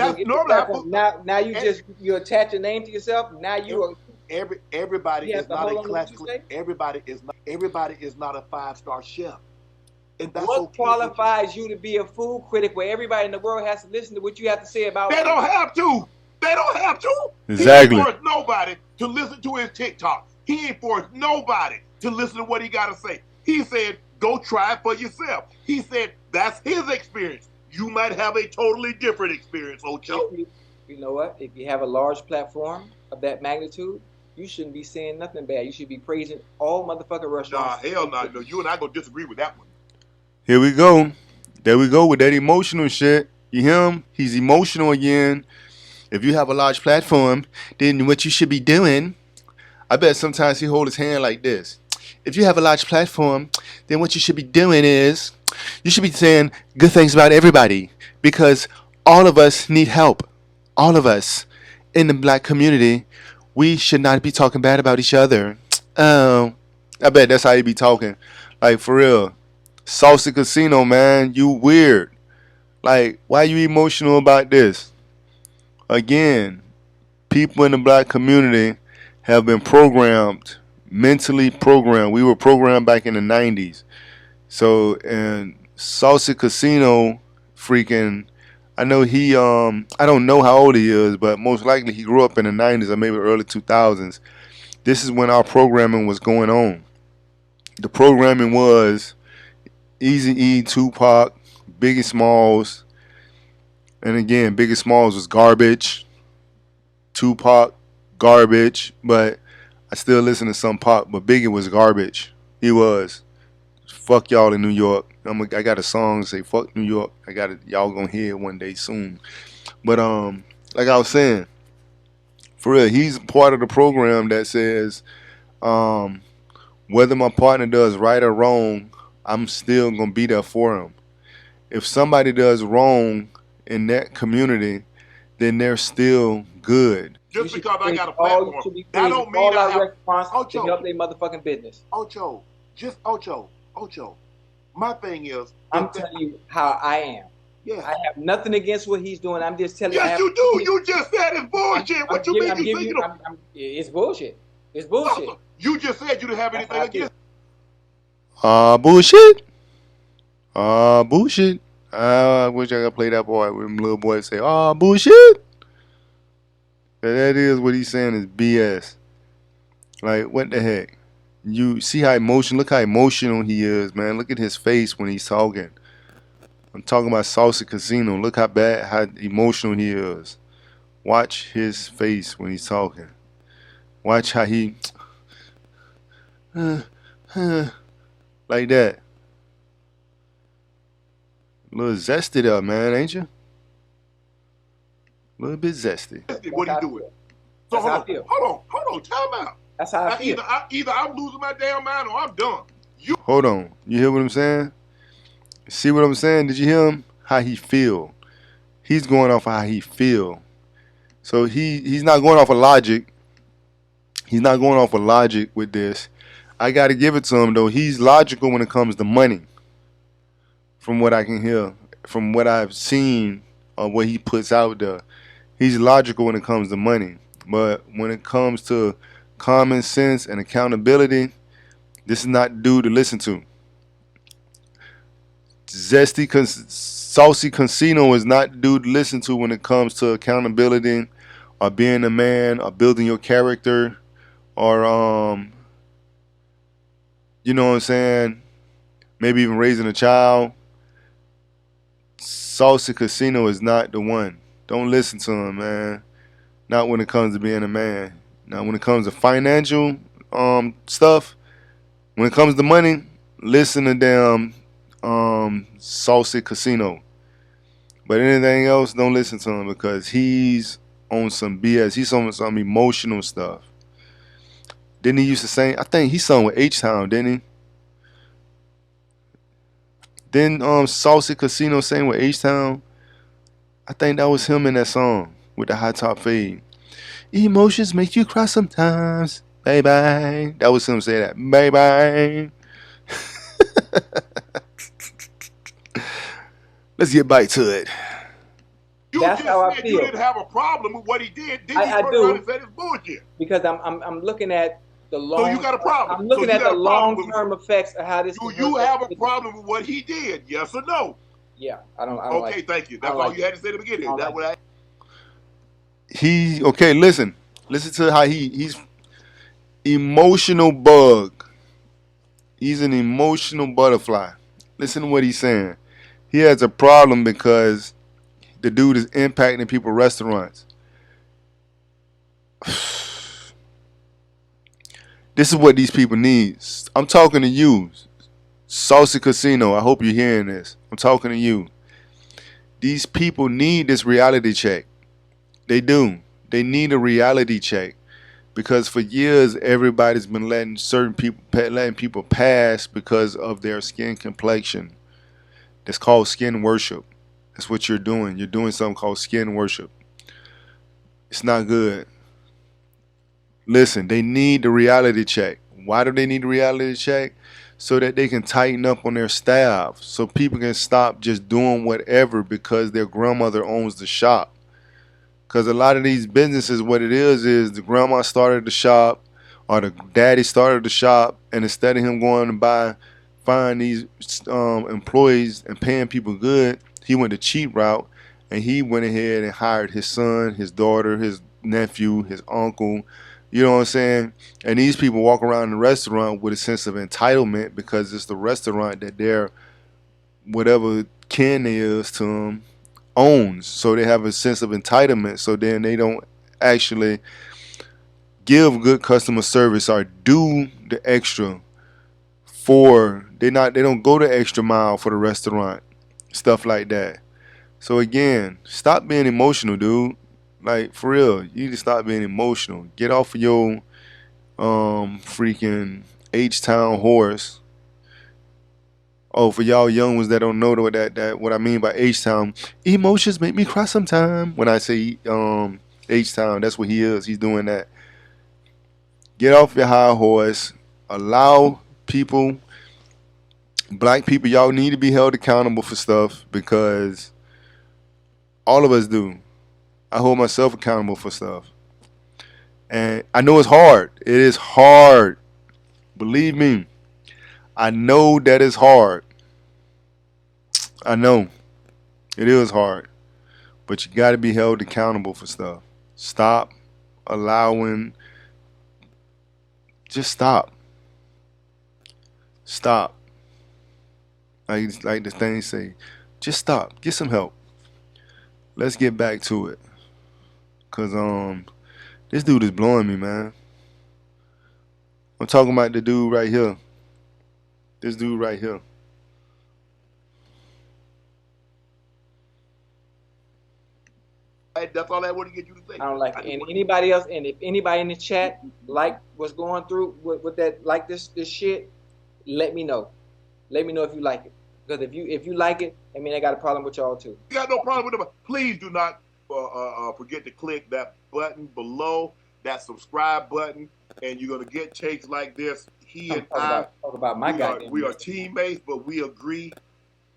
now you attach a name to yourself. Now you are. Everybody is not a classical. Everybody is not a 5-star chef. And that's what qualifies you to be a food critic where everybody in the world has to listen to what you have to say about They don't have to. They don't have to. Exactly. He ain't forced nobody to listen to his TikTok. He ain't forced nobody to listen to what he got to say. He said, go try it for yourself. He said, that's his experience. You might have a totally different experience, Ocho. You know what? If you have a large platform of that magnitude, you shouldn't be saying nothing bad. You should be praising all motherfucking restaurants. Nah, hell no. You and I gonna disagree with that one. Here we go. There we go with that emotional shit. You hear him? He's emotional again. If you have a large platform, then what you should be doing, I bet sometimes he hold his hand like this. If you have a large platform, then what you should be doing is you should be saying good things about everybody because all of us need help. All of us in the black community, we should not be talking bad about each other. Oh, I bet that's how he be talking. Like, for real. Saucsy Casino, man, you weird. Like, why you emotional about this? Again, people in the black community have been programmed, mentally programmed. We were programmed back in the 90s. So, and Saucsy Casino, freaking, I know he, I don't know how old he is, but most likely he grew up in the 90s or maybe early 2000s. This is when our programming was going on. The programming was Eazy-E, Tupac, Biggie Smalls, and again, Biggie Smalls was garbage. Tupac, garbage. But I still listen to some pop, but Biggie was garbage. He was. Fuck y'all in New York. I got a song say fuck New York. I got it. Y'all gonna hear it one day soon. But like I was saying, for real, he's part of the program that says um, whether my partner does right or wrong, I'm still gonna be there for him. If somebody does wrong in that community, then they're still good. Just because I got a all, platform, should be that don't mean I have. restaurants to help their motherfucking business. Ocho, Ocho. My thing is, I'm telling you how I am. Yeah. I have nothing against what he's doing. I'm just telling you. Yes, you do. You just said it's bullshit. What you mean? It's bullshit. It's bullshit. You just said you didn't have anything against. Bullshit. Bullshit. I wish I could play that boy with them little boys say, bullshit. That is what he's saying is BS. Like, what the heck? You see look how emotional he is, man. Look at his face when he's talking. I'm talking about Saucsy Casino. Look how emotional he is. Watch his face when he's talking. Watch how he like that. A little zesty there, man, ain't you? A little bit zesty. What are you doing? So hold on, time out. That's how I feel. Either I'm losing my damn mind or I'm done. Hold on. You hear what I'm saying? See what I'm saying? Did you hear him? How he feel. He's going off of how he feel. So he's not going off of logic. He's not going off of logic with this. I got to give it to him, though. He's logical when it comes to money. From what I can hear. From what I've seen of what he puts out there. He's logical when it comes to money. But when it comes to common sense and accountability, this is not the dude to listen to. Saucsy Casino is not the dude to listen to when it comes to accountability or being a man or building your character or you know what I'm saying, maybe even raising a child. Saucsy Casino is not the one. Don't listen to him, man. Not when it comes to being a man. Now when it comes to financial stuff, when it comes to money, listen to them Saucsy Casino. But anything else, don't listen to him because he's on some BS. He's on some emotional stuff. Didn't he used to sing? I think he sung with H-Town, didn't he? Didn't Saucsy Casino sing with H-Town? I think that was him in that song with the high top fade. Emotions make you cry sometimes, baby. That was him say that, baby. Let's get back to it. That's how I feel. You didn't have a problem with what he did. Did I turn do. around and say it's bullshit? Because I'm looking at the long. So you got a problem. I'm looking at the long-term effects of how this. Do you have a problem with what he did? Yes or no? Yeah, I don't. Okay, like thank you. That's all you had to say at the beginning. That's what okay. Listen to how he's emotional bug. He's an emotional butterfly. Listen to what he's saying. He has a problem because the dude is impacting people's restaurants. This is what these people need. I'm talking to you, Saucsy Casino. I hope you're hearing this. I'm talking to you. These people need this reality check. They do. They need a reality check. Because for years, everybody's been letting people pass because of their skin complexion. That's called skin worship. That's what you're doing. You're doing something called skin worship. It's not good. Listen, they need the reality check. Why do they need the reality check? So that they can tighten up on their staff. So people can stop just doing whatever because their grandmother owns the shop. Because a lot of these businesses, what it is the grandma started the shop or the daddy started the shop, and instead of him going to find these employees and paying people good, he went the cheap route, and he went ahead and hired his son, his daughter, his nephew, his uncle. You know what I'm saying? And these people walk around the restaurant with a sense of entitlement because it's the restaurant that their whatever kin is to them owns. So they have a sense of entitlement. So then they don't actually give good customer service or do the extra for they don't go the extra mile for the restaurant, stuff like that. So again, stop being emotional, dude. Like for real, you need to stop being emotional. Get off of your freaking H-Town horse. Oh, for y'all young ones that don't know what I mean by H-Town, emotions make me cry sometime. When I say H-Town, that's what he is. He's doing that. Get off your high horse. Allow people, black people, y'all need to be held accountable for stuff because all of us do. I hold myself accountable for stuff. And I know it's hard. It is hard. Believe me. I know that it's hard. I know. It is hard. But you got to be held accountable for stuff. Stop allowing. Just stop. Stop. Like the thing say. Just stop. Get some help. Let's get back to it. Cause this dude is blowing me, man. I'm talking about the dude right here. This dude right here. That's all I want to get you to say. I don't like it. And anybody else, and if anybody in the chat like what's going through with that, like this shit, let me know. Let me know if you like it. Because if you like it, I mean I got a problem with y'all too. You got no problem with it. Please do not forget to click that button below, that subscribe button, and you're gonna get takes like this. He and I talk about my goddamn. We are teammates, but we agree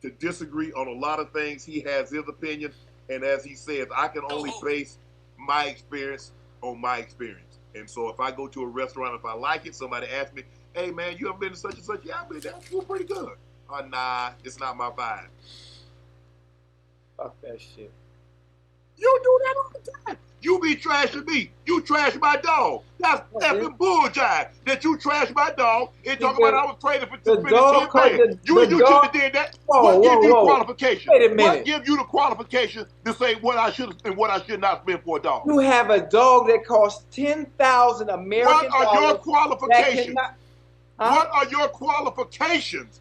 to disagree on a lot of things. He has his opinion, and as he says, I can only base my experience on my experience. And so if I go to a restaurant, if I like it, somebody asks me, "Hey man, you ever been to such and such?" "Yeah, I've been there. It's pretty good." Nah, it's not my vibe. Fuck that shit. You do that all the time. You be trashing me. You trash my dog. That's effing bullshit that you trash my dog and talk about I was trading for $10 million. You shouldn't have did that. What gives you the qualification? Wait a minute. What gives you the qualification to say what I should and what I should not spend for a dog? You have a dog that costs 10,000 American dollars. What are your qualifications? What are your qualifications?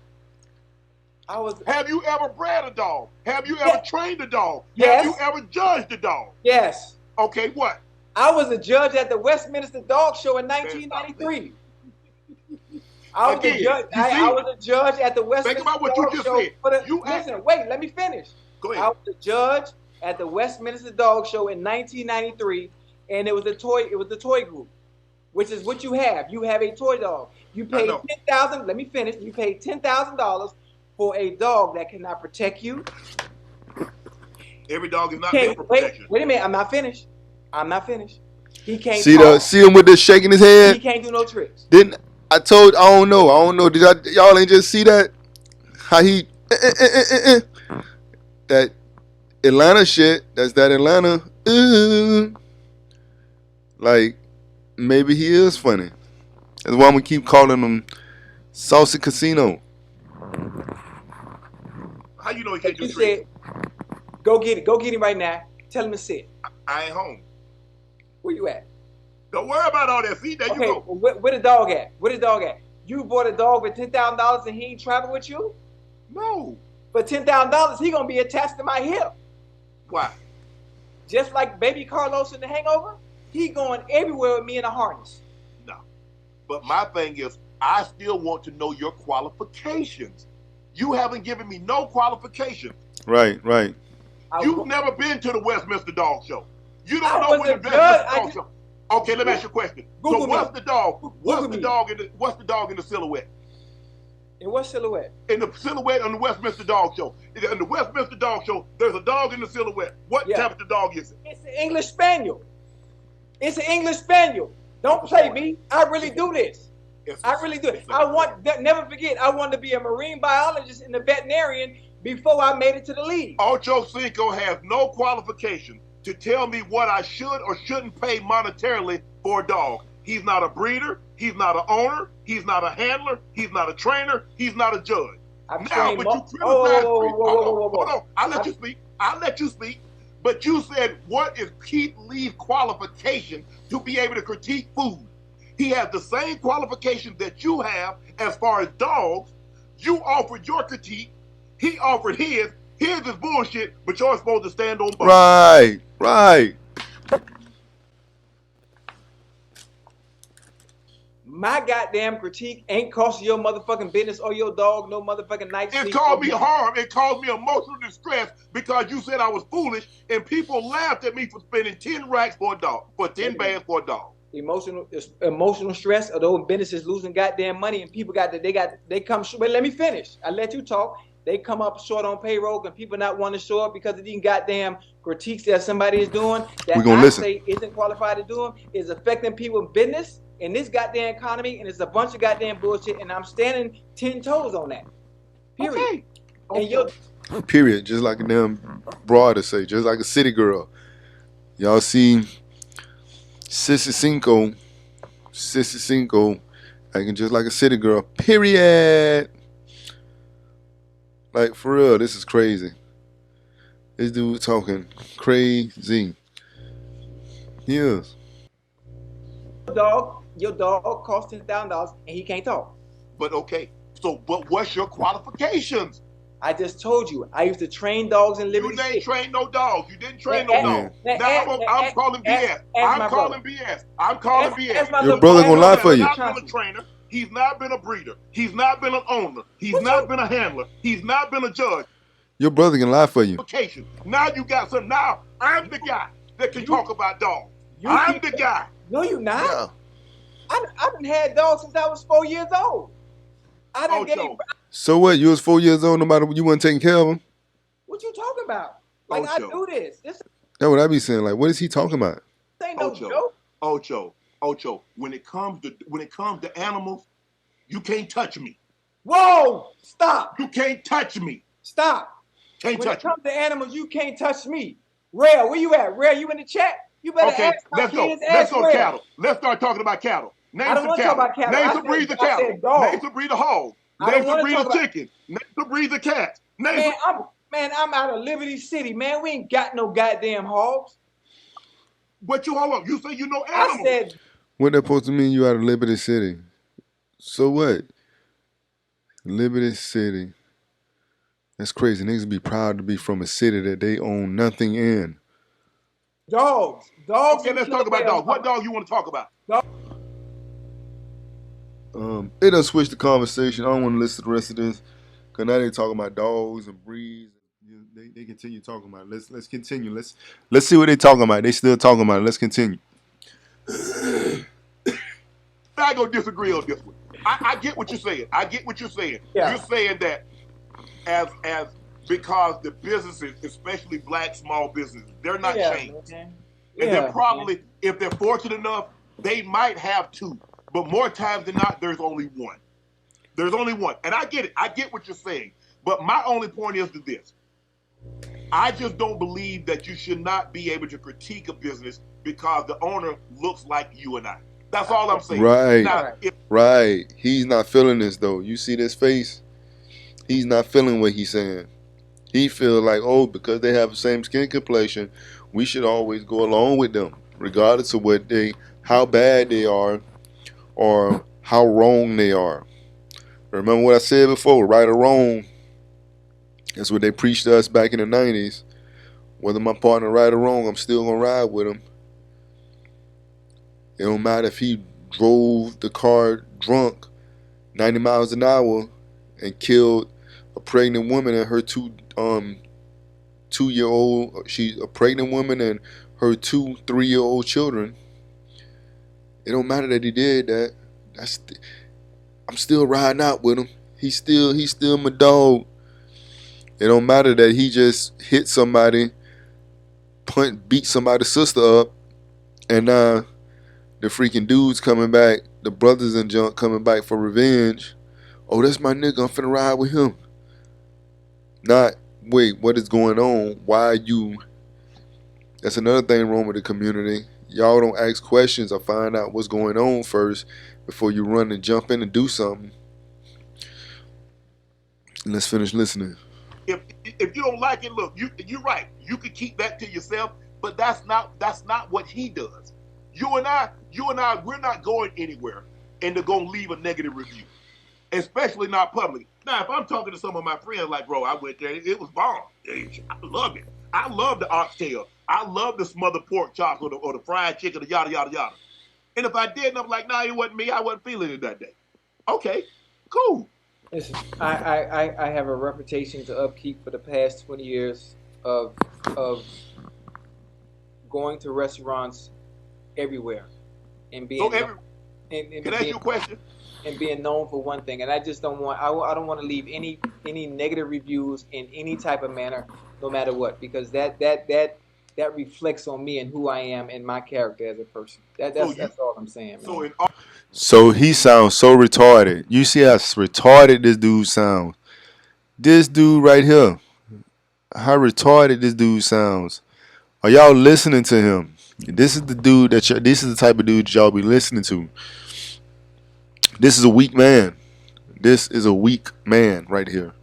Have you ever bred a dog? Have you ever trained a dog? Yes. Have you ever judged a dog? Yes. Okay, what? I was a judge at the Westminster Dog Show in 1993. I was a judge at the Westminster Dog Show. Think about what you just said. Listen, wait, let me finish. Go ahead. I was a judge at the Westminster Dog Show in 1993, and it was the toy group, which is what you have. You have a toy dog. You paid $10,000. Let me finish. You paid $10,000 for a dog that cannot protect you. Every dog is not there for protection. Wait a minute. I'm not finished. He can't see him with this shaking his head. He can't do no tricks. I don't know. Y'all ain't just see that? How he that Atlanta shit. That's that Atlanta. Like maybe he is funny. That's why I'm gonna keep calling him Saucsy Casino. How you know he can't do tricks? Go get it. Go get him right now. Tell him to sit. I ain't home. Where you at? Don't worry about all that. See, there you go. Where the dog at? Where the dog at? You bought a dog for $10,000 and he ain't traveling with you? No. For $10,000, he gonna be attached to my hip. Why? Just like baby Carlos in The Hangover, he going everywhere with me in a harness. No. But my thing is, I still want to know your qualifications. You haven't given me no qualifications. Right. You've never been to the Westminster Dog Show. You don't know what the Westminster Dog Show. Okay, let me ask you a question. So what's the dog? What's the dog in the silhouette? In what silhouette? In the silhouette on the Westminster Dog Show. In the Westminster Dog Show, there's a dog in the silhouette. What type of dog is it? It's an English Spaniel. It's an English Spaniel. Don't play me. I really do this. I really do it. Never forget, I wanted to be a marine biologist and a veterinarian before I made it to the league. Ocho Cinco has no qualification to tell me what I should or shouldn't pay monetarily for a dog. He's not a breeder. He's not an owner. He's not a handler. He's not a trainer. He's not a judge. Hold on. I'll let you speak. But you said, what is Keith Lee's qualification to be able to critique food? He has the same qualifications that you have as far as dogs. You offered your critique. He offered his. His is bullshit, but you're supposed to stand on both. Right. My goddamn critique ain't costing your motherfucking business or your dog no motherfucking night sleep. It caused me harm. It caused me emotional distress because you said I was foolish, and people laughed at me for spending 10 racks for a dog, for 10 bands for a dog. Emotional stress of those businesses losing goddamn money, and people they come. But let me finish. I let you talk. They come up short on payroll, and people not want to show up because of these goddamn critiques that somebody is doing that I say isn't qualified to do them, is affecting people's business in this goddamn economy, and it's a bunch of goddamn bullshit, and I'm standing 10 toes on that. Period. Okay. And period. Just like a damn broad to say, just like a city girl. Y'all see Sissy Cinco, acting just like a city girl. Period. Like, for real, this is crazy. This dude talking crazy. Yes. Your dog cost $10,000 and he can't talk. But okay, but what's your qualifications? I just told you. I used to train dogs in Liberty City. You didn't train no dogs. You didn't train no dogs. Now I'm calling BS. I'm calling BS. I'm calling BS. Your brother gonna lie for you. He's not been a trainer. He's not been a breeder. He's not been an owner. He's not been a handler. He's not been a judge. Your brother can lie for you. Now you got some. Now I'm the guy that can talk about dogs. I'm the guy. No, you're not. Yeah. I done had dogs since I was 4 years old. So what? You was 4 years old, no matter what, you wasn't taking care of them? What you talking about? Like, I do this. That's what I be saying. Like, what is he talking about? This ain't no joke. Ocho, when it comes to animals, you can't touch me. Whoa! Stop! You can't touch me. Stop! When it comes to animals, you can't touch me. Rail, where you at? Rail, you in the chat? You better ask my kids. Let's go cattle. Let's start talking about cattle. Name some cattle. Name some breeds of cattle. Name some breed of hogs. Name some breed of chickens. Name some breeds of cats. I'm out of Liberty City, man. We ain't got no goddamn hogs. But hold up. You say you know animals. I said. What that supposed to mean? You out of Liberty City? So what? Liberty City. That's crazy. Niggas be proud to be from a city that they own nothing in. Dogs. Okay, let's talk about dogs. What dog you want to talk about? They done switched the conversation. I don't want to listen to the rest of this. Because now they talking about dogs and breeds. They continue talking about it. Let's continue. Let's see what they talking about. They still talking about it. Let's continue. I go disagree on this one. I get what you're saying. Yeah. You're saying that as because the businesses, especially black small businesses, they're not changed. Okay. And they're probably, if they're fortunate enough, they might have two. But more times than not, there's only one. There's only one. And I get it. I get what you're saying. But my only point is to this. I just don't believe that you should not be able to critique a business because the owner looks like you and I. That's all I'm saying. Right. Now, right. He's not feeling this, though. You see this face? He's not feeling what he's saying. He feels like, because they have the same skin complexion, we should always go along with them, regardless of how bad they are or how wrong they are. Remember what I said before, right or wrong? That's what they preached to us back in the 90s. Whether my partner right or wrong, I'm still going to ride with him. It don't matter if he drove the car drunk 90 miles an hour and killed a pregnant woman and her she's a pregnant woman and her 3-year-old children. It don't matter that he did that. I'm still riding out with him. He's still my dog. It don't matter that he just hit somebody, beat somebody's sister up, and the freaking dudes coming back, the brothers and junk coming back for revenge. Oh, that's my nigga. I'm finna ride with him. Not, wait, what is going on? Why are you? That's another thing wrong with the community. Y'all don't ask questions or find out what's going on first before you run and jump in and do something. Let's finish listening. If if you don't like it, look, you're right. You can keep that to yourself, but that's not what he does. You and I, we're not going anywhere and they're gonna leave a negative review, especially not public. Now, if I'm talking to some of my friends, like, bro, I went there, it was bomb. I loved it. I love the oxtail. I love the smothered pork chops or the fried chicken, the yada yada yada. And if I didn't, I'm like, nah, it wasn't me. I wasn't feeling it that day. Okay, cool. Listen, I have a reputation to upkeep for the past 20 years of going to restaurants everywhere and being So can I ask you a question? And being known for one thing. And I just don't want I don't want to leave any negative reviews in any type of manner, no matter what, because that reflects on me and who I am and my character as a person. That's all I'm saying, man. So he sounds so retarded. You see how retarded this dude sounds. This dude right here. How retarded this dude sounds. Are y'all listening to him? This is the dude this is the type of dude y'all be listening to. This is a weak man. This is a weak man right here.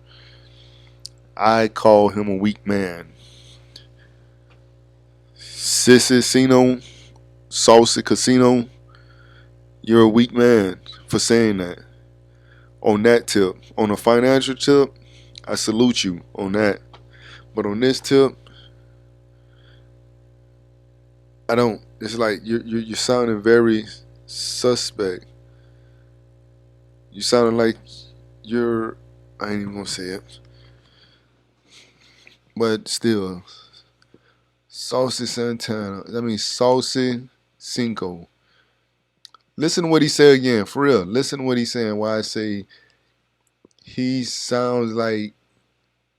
I call him a weak man. Saucsy Casino, you're a weak man for saying that. On that tip, on a financial tip, I salute you on that. But on this tip, I don't. It's like you're sounding very suspect. You sounding like you're. I ain't even gonna say it, but still, Saucy Santana. I mean Saucy Cinco. Listen to what he said again, for real. Listen to what he's saying. Why I say he sounds like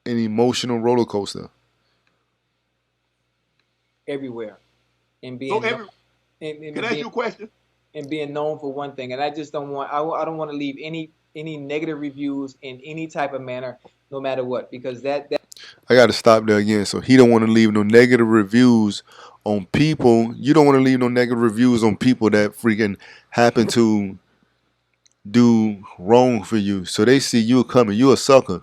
an emotional roller coaster. Everywhere, and being can I ask you a question? And being known for one thing, and I just don't want I don't want to leave any negative reviews in any type of manner, no matter what, because that I got to stop there again. So he don't want to leave no negative reviews on people. You don't want to leave no negative reviews on people that freaking happen to do wrong for you. So they see you coming. You a sucker.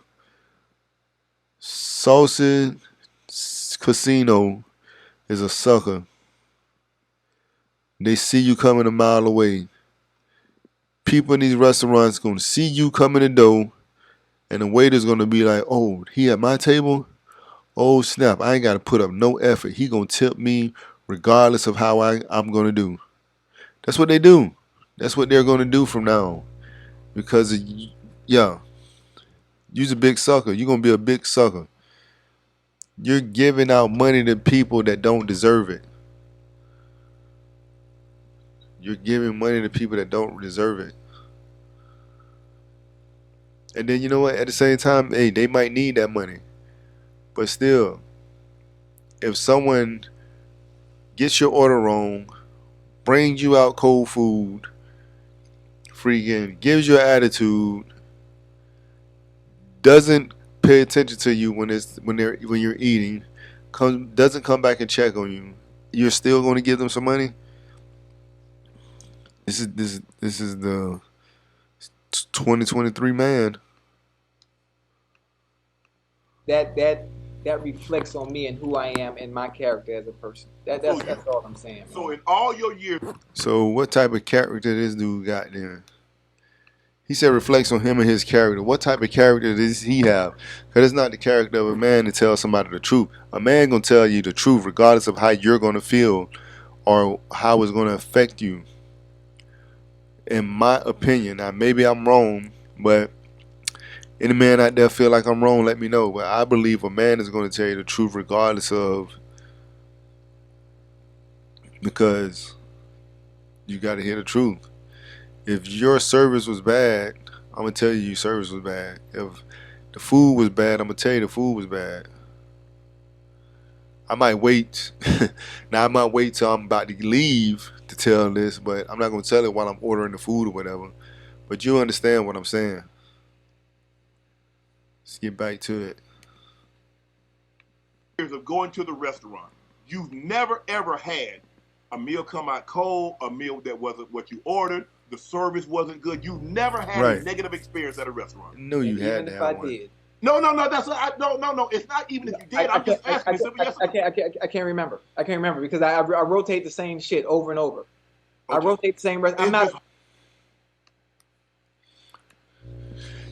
Saucy Casino is a sucker. They see you coming a mile away. People in these restaurants gonna see you coming the door, and the waiter's gonna be like, "Oh, he at my table? Oh snap! I ain't gotta put up no effort. He gonna tip me regardless of how I'm gonna do." That's what they do. That's what they're gonna do from now on. Because yeah, you's a big sucker. You're gonna be a big sucker. You're giving out money to people that don't deserve it. You're giving money to people that don't deserve it. And then you know what? At the same time, hey, they might need that money. But still, if someone gets your order wrong, brings you out cold food, freaking gives you an attitude, doesn't pay attention to you when you're eating, doesn't come back and check on you, you're still going to give them some money. This is the 2023 man. That reflects on me and who I am and my character as a person. That's all I'm saying, man. So in all your years. So what type of character this dude got then? He said reflects on him and his character. What type of character does he have? Because it's not the character of a man to tell somebody the truth. A man gonna tell you the truth regardless of how you're gonna feel or how it's gonna affect you. In my opinion, now maybe I'm wrong, but any man out there feel like I'm wrong, let me know. But I believe a man is going to tell you the truth regardless of, because you got to hear the truth. If your service was bad, I'm going to tell you your service was bad. If the food was bad, I'm going to tell you the food was bad. I might wait. Now I might wait till I'm about to leave to tell this, but I'm not going to tell it while I'm ordering the food or whatever. But you understand what I'm saying. Let's get back to it. Years of going to the restaurant, you've never ever had a meal come out cold, a meal that wasn't what you ordered, the service wasn't good. You've never had a negative experience at a restaurant. No, you had to have one. No. That's no. It's not even if you did. I'm just asking you simple yes or no. I can't remember. I can't remember because I rotate the same shit over and over. Okay. I rotate the same. I'm not.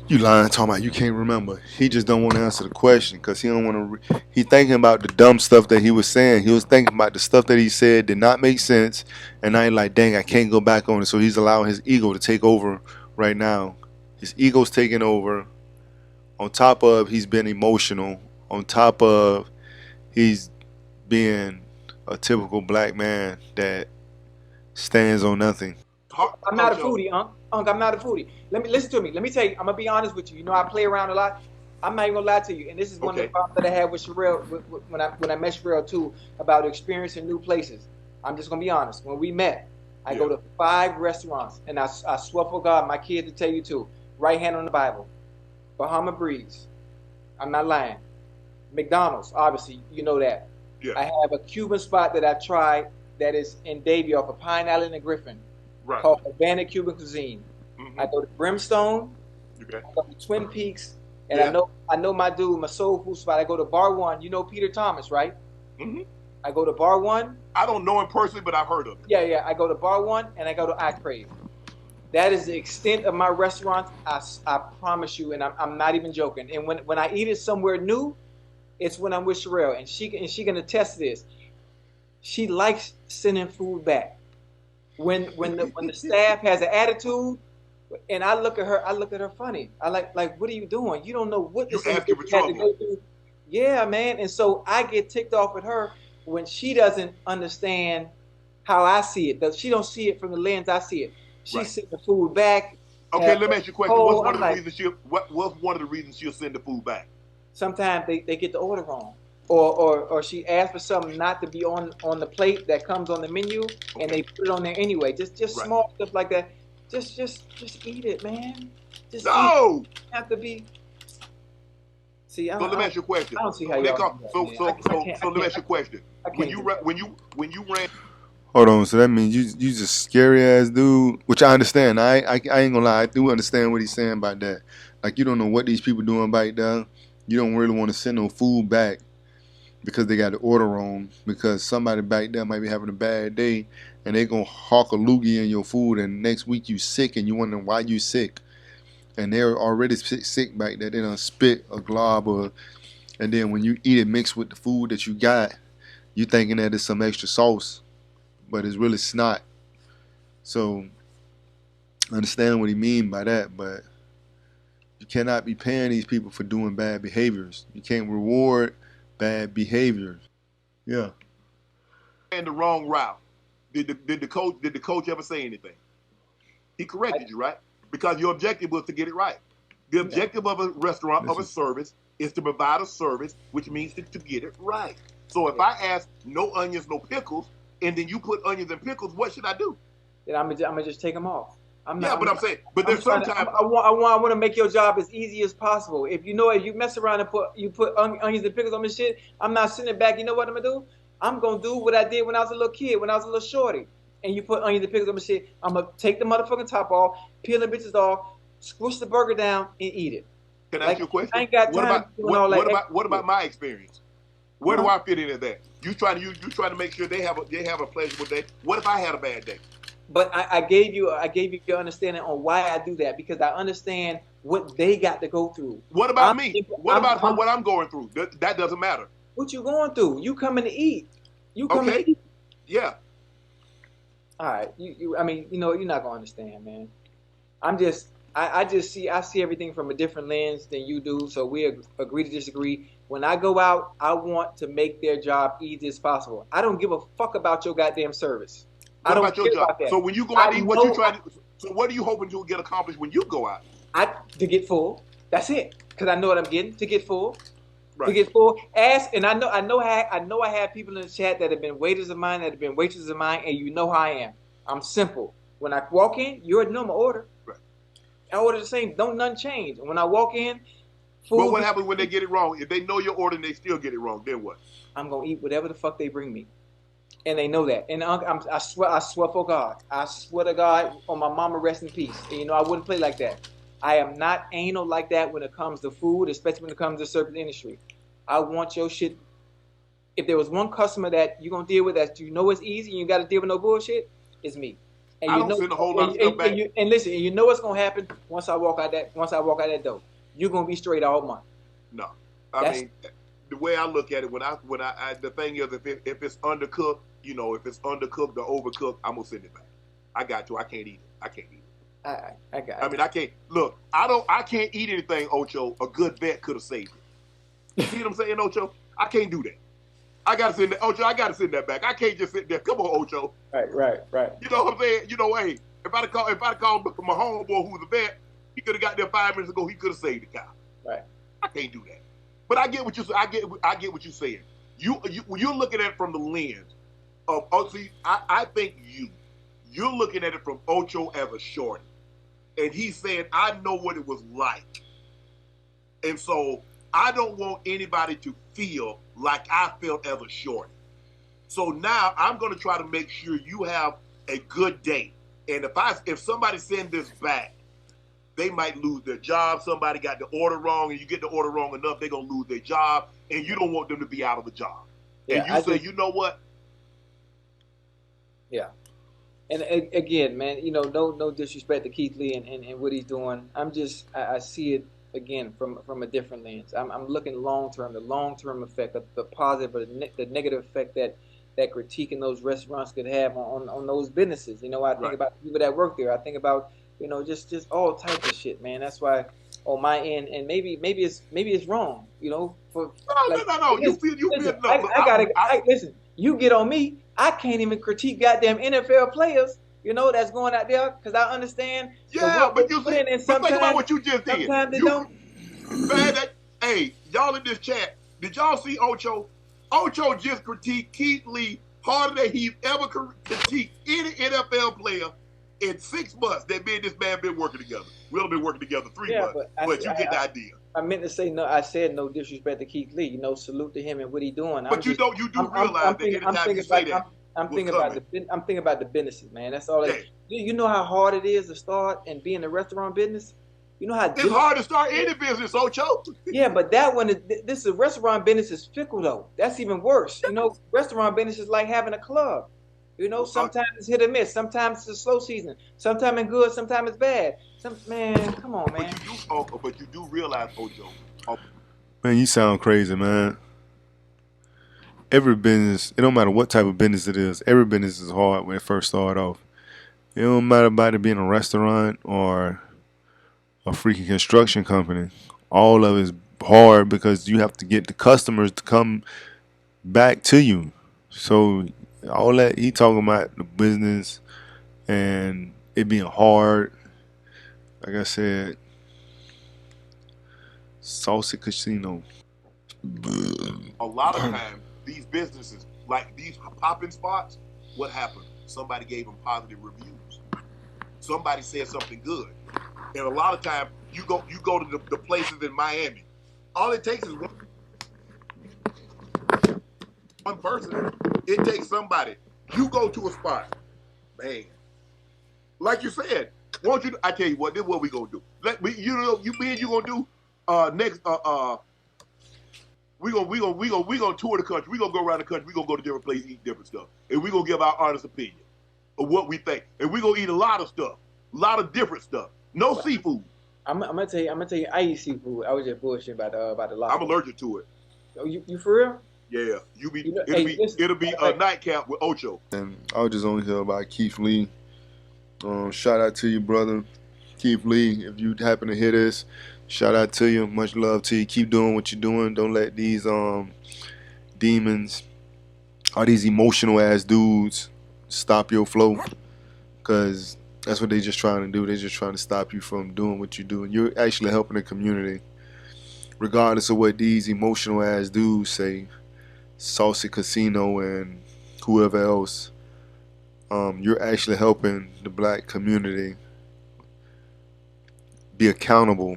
You lying, talking about you can't remember. He just don't want to answer the question because he don't want to. He thinking about the dumb stuff that he was saying. He was thinking about the stuff that he said did not make sense, and I ain't like, dang, I can't go back on it. So he's allowing his ego to take over right now. His ego's taking over. On top of he's been emotional. On top of he's being a typical black man that stands on nothing. I'm not a foodie, Unc. I'm not a foodie. Let me listen to me. Let me tell you. I'm gonna be honest with you. You know, I play around a lot. I'm not even gonna lie to you. And this is one of the problems that I had with Sherelle when I met Sherelle too about experiencing new places. I'm just gonna be honest. When we met, I go to 5 restaurants, and I swear for God, my kid to tell you too. Right hand on the Bible, Bahama Breeze. I'm not lying. McDonald's, obviously, you know that. Yeah. I have a Cuban spot that I tried that is in Davie off of Pine Island and Griffin. Right. Called Havana Cuban Cuisine. Mm-hmm. I go to Brimstone. Okay. I go to Twin Peaks, and I know my dude, my soul food spot. I go to Bar One. You know Peter Thomas, right? Mm-hmm. I go to Bar One. I don't know him personally, but I've heard of him. Yeah. I go to Bar One, and I go to I Crave. That is the extent of my restaurant. I promise you, and I'm not even joking. And when I eat it somewhere new, it's when I'm with Sherelle, and she can attest to this. She likes sending food back. When the staff has an attitude, and I look at her funny. I like, what are you doing? You don't know what this is had to go through. Yeah, man. And so I get ticked off with her when she doesn't understand how I see it. She don't see it from the lens I see it. She sent the food back. Okay, let me ask you a question. What's one of the reasons she'll send the food back? Sometimes they get the order wrong. Or she asks for something not to be on the plate that comes on the menu, and they put it on there anyway. Just small stuff like that. Just eat it, man. Just eat it. You have to be. See, so let me ask you a question. I don't see how you. So let me ask you a question. When you ran. Hold on, so that means you just scary ass dude, which I understand. I ain't gonna lie, I do understand what he's saying about that. Like, you don't know what these people doing back there. You don't really want to send no food back because they got the order wrong, because somebody back there might be having a bad day and they gonna hawk a loogie in your food, and next week you sick and you wondering why you sick, and they're already sick back there. They done spit a glob, and then when you eat it mixed with the food that you got, you thinking that it's some extra sauce, but it's really snot. So I understand what he mean by that, but you cannot be paying these people for doing bad behaviors. You can't reward bad behaviors. Yeah. And the wrong route. Did the coach ever say anything? He corrected you, right? Because your objective was to get it right. The objective of a restaurant, of a service, is to provide a service, which means to get it right. So if I ask no onions, no pickles, and then you put onions and pickles, what should I do? Then I'm gonna just take them off. I'm saying, but there's sometimes I want to make your job as easy as possible. If you mess around and put onions and pickles on this shit, I'm not sitting back. You know what I'm gonna do? I'm gonna do what I did when I was a little kid, when I was a little shorty. And you put onions and pickles on the shit. I'm gonna take the motherfucking top off, peel the bitches off, squish the burger down, and eat it. Can I ask you a question? I ain't got time. What about my experience? Where do I fit into that? You trying to make sure they have a pleasurable day. What if I had a bad day? But I gave you your understanding on why I do that, because I understand what they got to go through. What about me? What about what I'm going through? That doesn't matter. What you going through? You coming to eat. You coming to eat. Yeah. All right. I mean, you're not gonna understand, man. I see everything from a different lens than you do. So we agree to disagree. When I go out, I want to make their job easy as possible. I don't give a fuck about your goddamn service. What about your job? So when you go out to eat, so what are you hoping to get accomplished when you go out? To get full. That's it. Because I know what I'm getting. To get full. Right. To get full. And I know I have people in the chat that have been waiters of mine, that have been waitresses of mine, and you know how I am. I'm simple. When I walk in, you already know my order. Right. I order the same. Don't nothing change. When I walk in, food. But what happens when they get it wrong? If they know your order and they still get it wrong, then what? I'm gonna eat whatever the fuck they bring me. And they know that. And I swear for God. I swear to God, on my mama, rest in peace. And I wouldn't play like that. I am not anal like that when it comes to food, especially when it comes to service industry. I want your shit. If there was one customer that you're gonna deal with that you know it's easy and you got to deal with no bullshit, it's me. And I you don't know, send a whole lot of stuff back. and listen, and you know what's gonna happen once I walk out that door. You're gonna be straight all month. No, I mean, the way I look at it, when I the thing is, if it's undercooked, you know, if it's undercooked or overcooked, I'm gonna send it back. I got to. I can't eat it. I can't eat it. I got. I mean, I can't. Look, I can't eat anything, Ocho. A good vet could have saved it. You see what I'm saying, Ocho? I can't do that. I gotta send that, Ocho. I gotta send that back. I can't just sit there. Come on, Ocho. Right. You know what I'm saying? You know, hey, if I'd called my homeboy who's a vet, he could have got there 5 minutes ago. He could have saved the guy. Right. I can't do that. But I get what you. I get what you're saying. You're looking at it from the lens of. Oh, see, I think you're looking at it from Ocho as a shorty, and he's saying, I know what it was like, and so I don't want anybody to feel like I felt as a shorty. So now I'm going to try to make sure you have a good day. And if somebody send this back, they might lose their job. Somebody got the order wrong, and you get the order wrong enough, they're going to lose their job, and you don't want them to be out of the job. Yeah, and you say, you know what? Yeah. And again, man, you know, no disrespect to Keith Lee and what he's doing. I see it again from a different lens. I'm looking long term, the long term effect, the positive or the negative effect that critiquing those restaurants could have on those businesses. You know, I think about people that work there. I think about, you know, just all types of shit, man. That's why on my end, and maybe it's wrong, you know. No. You feel listen, no. Listen. You get on me. I can't even critique goddamn NFL players, you know, that's going out there because I understand. Yeah, but you see, but think about what you just did. Sometimes they don't. Man, hey, y'all in this chat, did y'all see Ocho? Ocho just critiqued Keith Lee harder than he's ever critiqued any NFL player in 6 months that me and this man been working together. We've been working together 3 months, but you get the idea. I meant to say no. I said no disrespect to Keith Lee. You know, salute to him and what he's doing. But you do realize that anytime you say that, I'm thinking about the businesses, man. That's all. You know how hard it is to start and be in the restaurant business. You know how it's hard to start any business, Ocho. Yeah, but that one, this is restaurant business is fickle though. That's even worse. You know, restaurant business is like having a club. You know, sometimes it's hit or miss. Sometimes it's a slow season. Sometimes it's good. Sometimes it's bad. Man, come on, man. But you do realize, Ocho. Man, you sound crazy, man. Every business, it don't matter what type of business it is, every business is hard when it first started off. It don't matter about it being a restaurant or a freaking construction company. All of it is hard because you have to get the customers to come back to you. So all that he talking about the business and it being hard. Like I said, Saucsy Casino. A lot of times, these businesses, like these popping spots, what happened? Somebody gave them positive reviews. Somebody said something good. And a lot of times, you go to the places in Miami. All it takes is one person. It takes somebody. You go to a spot, man. Like you said, won't you? I tell you what. This is what we gonna do. You gonna do next. We gonna tour the country. We gonna go around the country. We gonna go to different places, eat different stuff, and we gonna give our honest opinion of what we think. And we gonna eat a lot of stuff, a lot of different stuff. No seafood. I'm gonna tell you. I eat seafood. I was just bullshitting about the lobster. I'm allergic to it. Oh, you for real? Yeah, it'll be a nightcap with Ocho. And I was just only here about Keith Lee. Shout out to you, brother, Keith Lee. If you happen to hear this, shout out to you. Much love to you. Keep doing what you're doing. Don't let these demons or these emotional ass dudes stop your flow, because that's what they just trying to do. They're just trying to stop you from doing what you do. And you're actually helping the community, regardless of what these emotional ass dudes say. Saucsy Casino and whoever else. You're actually helping the black community be accountable,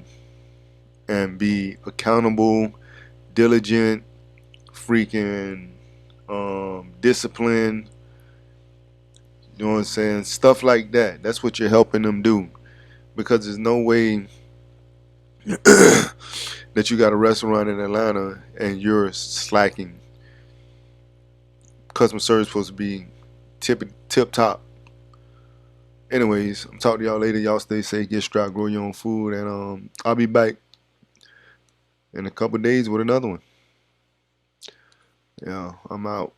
and be accountable, diligent, freaking disciplined. You know what I'm saying? Stuff like that. That's what you're helping them do. Because there's no way that you got a restaurant in Atlanta and you're slacking. Customer service supposed to be tip top. Anyways, I'm talking to y'all later. Y'all stay safe, get strapped, grow your own food, and I'll be back in a couple days with another one. Yeah, I'm out.